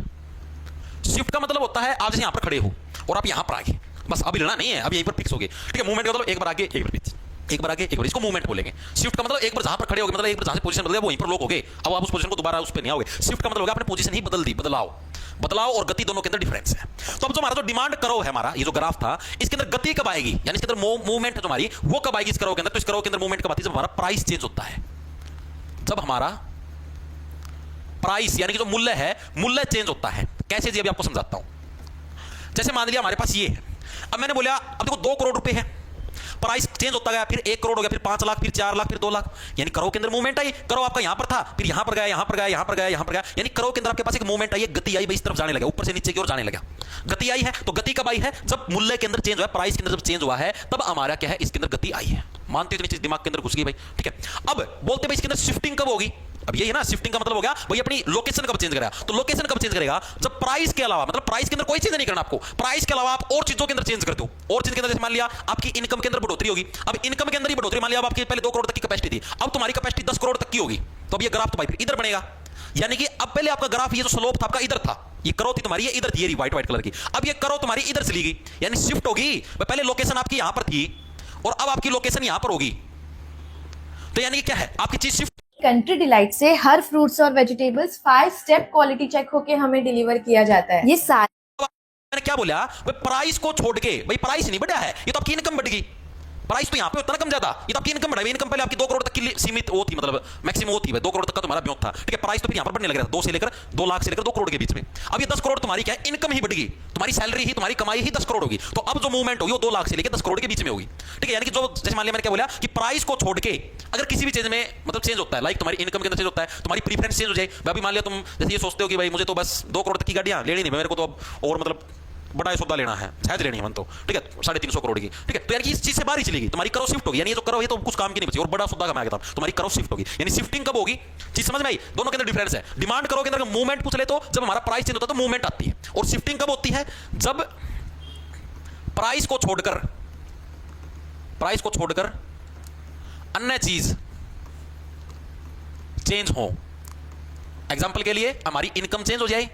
शिफ्ट का मतलब होता है आप जैसे यहां पर खड़े हो और आप यहां पर आ गए, बस अभी हिलना नहीं है, अब यहीं पर फिक्स हो गए, ठीक है। मूवमेंट का मतलब एक बार आगे, एक बार पीछे, एक बार आगे, एक बार, इसको मूवमेंट बोलेंगे। शिफ्ट का मतलब एक बार जहां पर खड़े हो गए, मतलब एक बार जहां से पोजीशन बदल गया वो वहीं पर लोग हो गए, अब आप उस पोजीशन को दोबारा उस पर नहीं आओगे। शिफ्ट का मतलब होगा आपने पोजीशन ही बदल दी, बदलाव। बदलाव और गति दोनों के अंदर डिफरेंस है। तो अब जो हमारा जो डिमांड करो है, हमारा ये जो ग्राफ था, इसके अंदर गति कब आएगी, यानी इसके अंदर मूवमेंट जो हमारी वो कब आएगी इस करो के अंदर? तो इस करो के अंदर मूवमेंट कब आती है? जब हमारा प्राइस चेंज होता है, जब हमारा प्राइस यानी कि जो मूल्य है, मूल्य चेंज होता है। कैसे जी? अभी आपको समझाता हूं। जैसे मान लिया हमारे पास ये है, अब मैंने बोला अब देखो 2 करोड़ रुपए है, प्राइस चेंज होता गया, फिर 1 करोड़ हो गया, फिर 5 लाख, फिर 4 लाख, फिर 2 लाख, यानी करो के अंदर मूवमेंट आई। करो आपका यहां पर था, फिर यहां पर गया, यहां पर गया, यहां पर गया, यहां पर गया, यानी करो के अंदर आपके पास एक मूवमेंट आई, गति आई भाई, इस तरफ जाने लगा, ऊपर से नीचे की ओर जाने लगा, गति आई है। तो गति कब आई है? जब मूल्य के अंदर चेंज हुआ है, प्राइस के अंदर जब चेंज हुआ है, तब हमारा क्या है, इसके अंदर गति आई है। मानते हो? इतनी चीज दिमाग के अंदर घुस गई भाई, ठीक है। अब बोलते भाई इसके अंदर शिफ्टिंग कब होगी? अब ये है ना, शिफ्टिंग का मतलब हो गया भाई अपनी लोकेशन कब चेंज करेगा। तो लोकेशन कब चेंज करेगा? जब प्राइस के अलावा, मतलब प्राइस के अंदर कोई चीज नहीं करना आपको, प्राइस के अलावा आप और चीजों के अंदर चेंज करते हो। और चीज के अंदर जैसे मान लिया आपकी इनकम के अंदर बढ़ोतरी होगी, अब इनकम के अंदर ही बढ़ोतरी, मान लिया अब आपकी पहले 2 करोड़ तक की कैपेसिटी थी, अब तुम्हारी कैपेसिटी 10 करोड़ तक की होगी, तो अब ये ग्राफ तो भाई इधर बनेगा। यानी कि अब पहले आपका ग्राफ ये जो स्लोप था आपका इधर था, ये करो थी तुम्हारी, ये इधर थी, ये व्हाइट व्हाइट कलर की, अब ये करो तुम्हारी इधर चली गई, यानी शिफ्ट होगी। पहले लोकेशन आपकी यहां पर थी और अब आपकी लोकेशन यहां पर होगी, तो यानी कि क्या है, आपकी चीज शिफ्ट। कंट्री डिलाइट से हर फ्रूट्स और वेजिटेबल्स 5 स्टेप क्वालिटी चेक होके हमें डिलीवर किया जाता है। ये सारे मैंने क्या बोला भाई, प्राइस को छोड़ के, भाई प्राइस नहीं बढ़ा है, ये तो आपकी इनकम बढ़ गई। प्राइस तो यहां पे उतना कम ज्यादा, ये तो आपकी इनकम बढ़ा है। इनकम पहले आपकी 2 करोड़ तक की सीमित वो थी, मतलब मैक्सिमम वो थी, 2 करोड़ तक का तुम्हारा ब्योक था, ठीक है। प्राइस तो फिर यहां पर बढ़ने लग रहा था 2 से लेकर 2 लाख से लेकर 2 करोड़ के बीच में। अब ये 10 करोड़ तुम्हारी क्या है, इनकम ही बढ़ गई, तुम्हारी सैलरी ही, तुम्हारी कमाई ही 10 करोड़ होगी। तो अब जो मूवमेंट होगी वो 2 लाख से लेकर 10 करोड़ के बीच में होगी, ठीक है। यानी कि जो, जैसे मान लिया मैंने क्या बोला कि प्राइस को छोड़ के अगर किसी भी चीज में मतलब चेंज होता है, लाइक तुम्हारी इनकम के अंदर चेंज होता है, तुम्हारी प्रीफरेंस चेंज हो जाए। अभी मान लिया तुम जैसे ये सोचते हो कि भाई मुझे तो बस 2 करोड़ तक की गाड़ियां लेनी नहीं, मेरे को तो अब और मतलब बड़ा सौदा लेना है, शायद लेनी है मन तो, ठीक है, 350 करोड़ की, ठीक है। तो यानी कि इस चीज से बाहर ही चलेगी, तुम्हारी करो शिफ्ट होगी, यानी ये जो करो ये तो कुछ काम की नहीं बची और बड़ा सौदा कमाएगा, तुम्हारी करो शिफ्ट होगी। यानी शिफ्टिंग कब होगी, चीज समझ में आई? दोनों के अंदर डिफरेंस है। डिमांड करो के अंदर मूवमेंट पूछ ले तो जब हमारा प्राइस चेंज होता है तो मूवमेंट आती है, और शिफ्टिंग कब होती है, जब प्राइस को छोड़कर अन्य चीज चेंज हो। एग्जांपल के लिए हमारी इनकम चेंज हो जाए,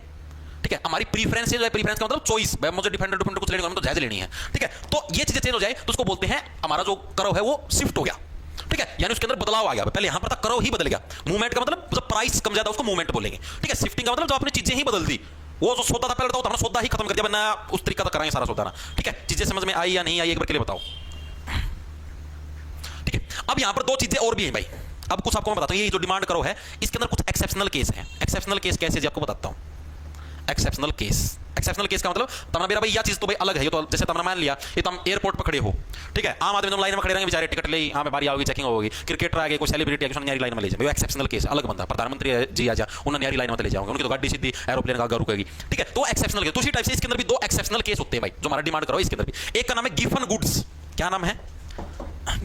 ठीक है, हमारी प्रीफरेंस चेंज हो जाए। प्रीफरेंस का मतलब चॉइस, भाई मुझे डिफेंडर कुछ लेने का तो जायज लेनी है, ठीक है। तो ये चीजें चेंज हो जाए तो उसको बोलते हैं हमारा जो करो है वो शिफ्ट हो गया, ठीक है। यानी उसके अंदर बदलाव आ गया, पहले यहां पर था करो ही बदल गया। मूवमेंट का मतलब जब प्राइस कम ज्यादा उसको मूवमेंट बोलेंगे, ठीक है। शिफ्टिंग का मतलब जो आपने चीजें ही बदल दी, वो जो सौदा था पहले था, तो सौदा ही खत्म कर दिया, वरना उस तरीका से कराएंगे सारा सौदा ना, ठीक है। चीजें समझ में आई या नहीं आई एक बार के लिए बताओ, ठीक है। अब यहां पर 2 चीजें और भी हैं भाई, अब कुछ आपको मैं बताता हूं। ये जो डिमांड करो है इसके अंदर कुछ एक्सेप्शनल केस हैं। एक्सेप्शनल केस कैसे जी आपको बताता हूं। एक्सेप्शनल केस का मतलब तमना मेरा भाई यह चीज तो भाई अलग है। ये तो जैसे तमना मान लिया ये तुम एयरपोर्ट पर खड़े हो, ठीक है, आम आदमी तुम लाइन में खड़े रहेंगे बेचारे, टिकट ले हाँ बारी आओगी, चेकिंग होगी, क्रिकेटर आ गए, कोई सेलिब्रिटी आ गई, न्यारी लाइन में ले जाए, एक्सेप्शनल केस अलग बंदा, प्रधानमंत्री जी आ जा उन्हें न्यारी लाइन में ले जाओगे, उनकी तो गाड़ी सीधी एरोप्लेन का आगे रुकेगी, ठीक है। तो एक्सेप्शनल केस, तो उसी टाइप से इसके अंदर भी 2 एक्सेप्शनल केस होते हैं भाई, जो हमारा डिमांड करो इसके अंदर भी। एक का नाम है गिफन गुड्स। क्या नाम है?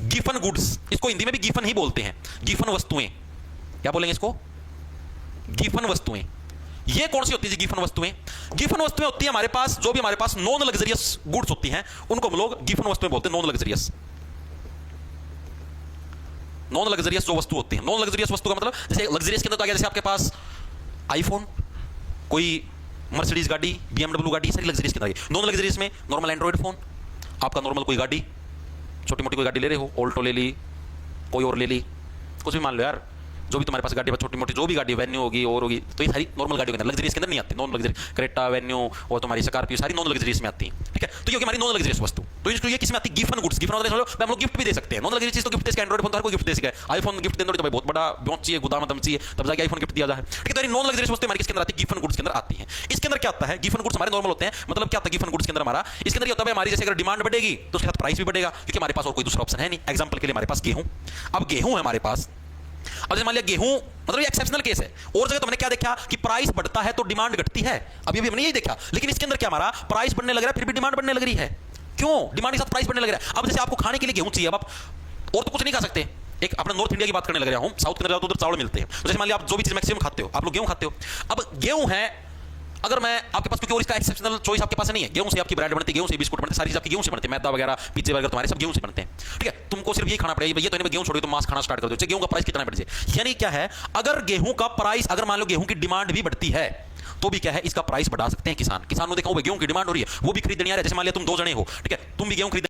Giffen goods. इसको हिंदी में भी गिफन ही बोलते हैं, गिफन वस्तुएं। क्या बोलेंगे इसको? गिफन वस्तुएं। ये कौन सी होती है गिफन वस्तुएं? गिफन वस्तुएं होती है हमारे पास, जो भी हमारे पास नॉन लग्जरियस गुड्स होती हैं उनको हम लोग गिफन वस्तुएं बोलते हैं। नॉन लग्जरियस जो वस्तु होती है, नॉन लग्जरियस वस्तु का मतलब जैसे लग्जरियस के अंदर तो आ गया, जैसे आपके पास आईफोन, कोई मर्सिडीज गाड़ी, बीएमडब्ल्यू गाड़ी, सारी लग्जरियस के अंदर आ गई। नॉन लग्जरियस में नॉर्मल एंड्रॉइड फोन, आपका नॉर्मल कोई गाड़ी, छोटी मोटी कोई गाड़ी ले रहे हो, ऑल्टो ले ली, कोई और ले ली, कुछ भी मान लो यार, जो भी तुम्हारे पास गाड़ी है छोटी मोटी जो भी गाड़ी, वेन्यू होगी और होगी, तो ये सारी नॉर्मल गाड़ियों के अंदर, लग्जरीज के अंदर नहीं आती। नॉन लग्जरी क्रेटा, वेन्यू और तुम्हारी स्कॉर्पियो सारी नॉन लग्जरीज में आती है, ठीक है। तो ये हमारी नॉन लग्जरीज वस्तु, तो इसको ये किसमें आती है? Giffen goods. गिफन मतलब हम लोग गिफ्ट भी दे सकते हैं। नॉन लग्जरी चीज तो गिफ्ट दे सकते हैं, एंड्रॉइड फोन तो हर कोई गिफ्ट दे सकता है, आईफोन गिफ्ट देना तो भाई बहुत बड़ा ब्योच चाहिए, गोदाम दम चाहिए, तब जाके आईफोन गिफ्ट दिया जाए, ठीक है। तो नॉन लग्जरीज वस्तु हमारी किसके अंदर आती है? गिफन गुड्स के अंदर आती है। इसके अंदर क्या आता है? गिफन गुड्स हमारे नॉर्मल होते हैं, मतलब क्या होता है गिफन गुड्स के अंदर हमारा? इसके अंदर क्या होता है हमारी, जैसे अगर डिमांड बढ़ेगी तो उसके साथ प्राइस भी बढ़ेगा, क्योंकि हमारे पास और कोई दूसरा ऑप्शन है नहीं। एग्जांपल के लिए हमारे पास गेहूं, अब गेहूं है हमारे पास, अब जैसे मान लिया गेहूं, मतलब ये एक्सेप्शनल केस है। और जगह तो मैंने क्या देखा कि प्राइस बढ़ता है तो डिमांड घटती है, अभी भी हमने यही देखा। लेकिन इसके अंदर क्या हमारा प्राइस बढ़ने लग रहा है फिर भी डिमांड बढ़ने लग रही है। क्यों? डिमांड के साथ प्राइस बढ़ने लग रहा है। अब जैसे आपको खाने के लिए गेहूं चाहिए, अब आप और तो कुछ नहीं खा सकते। एक अपने नॉर्थ इंडिया की बात करने लग रहा हूं, साउथ के अंदर तो उधर चावल मिलते हैं, तो जैसे मान लिया आप जो भी चीज मैक्सिमम खाते हो, आप लोग गेहूं खाते हो। अब गेहूं है, अगर मैं आपके पास, क्योंकि और इसका एक्सेप्शनल चॉइस आपके पास नहीं है, गेहूं से आपकी ब्रेड बनती है, गेहूं से बिस्कुट बनते हैं, सारी चीज आपकी गेहूं से बनती है, मैदा वगैरह पिज्जे वगैरह तुम्हारे सब गेहूं से बनते हैं, ठीक है। तुमको सिर्फ ये खाना पड़ेगा, भैया तो इन्हें गेहूं छोड़ो तो मांस खाना स्टार्ट कर दो, गेहूं का प्राइस कितना बढ़ जाए। यानी क्या है, अगर गेहूं का प्राइस, अगर मान लो गेहूं की डिमांड भी बढ़ती है तो भी क्या है, इसका प्राइस बढ़ा सकते हैं किसान। किसान ने देखा गेहूं की डिमांड हो रही है, वो भी खरीदने आ रहे हैं। जैसे मान लिया तुम 2 जने हो, ठीक है, तुम भी गेहूं खरीद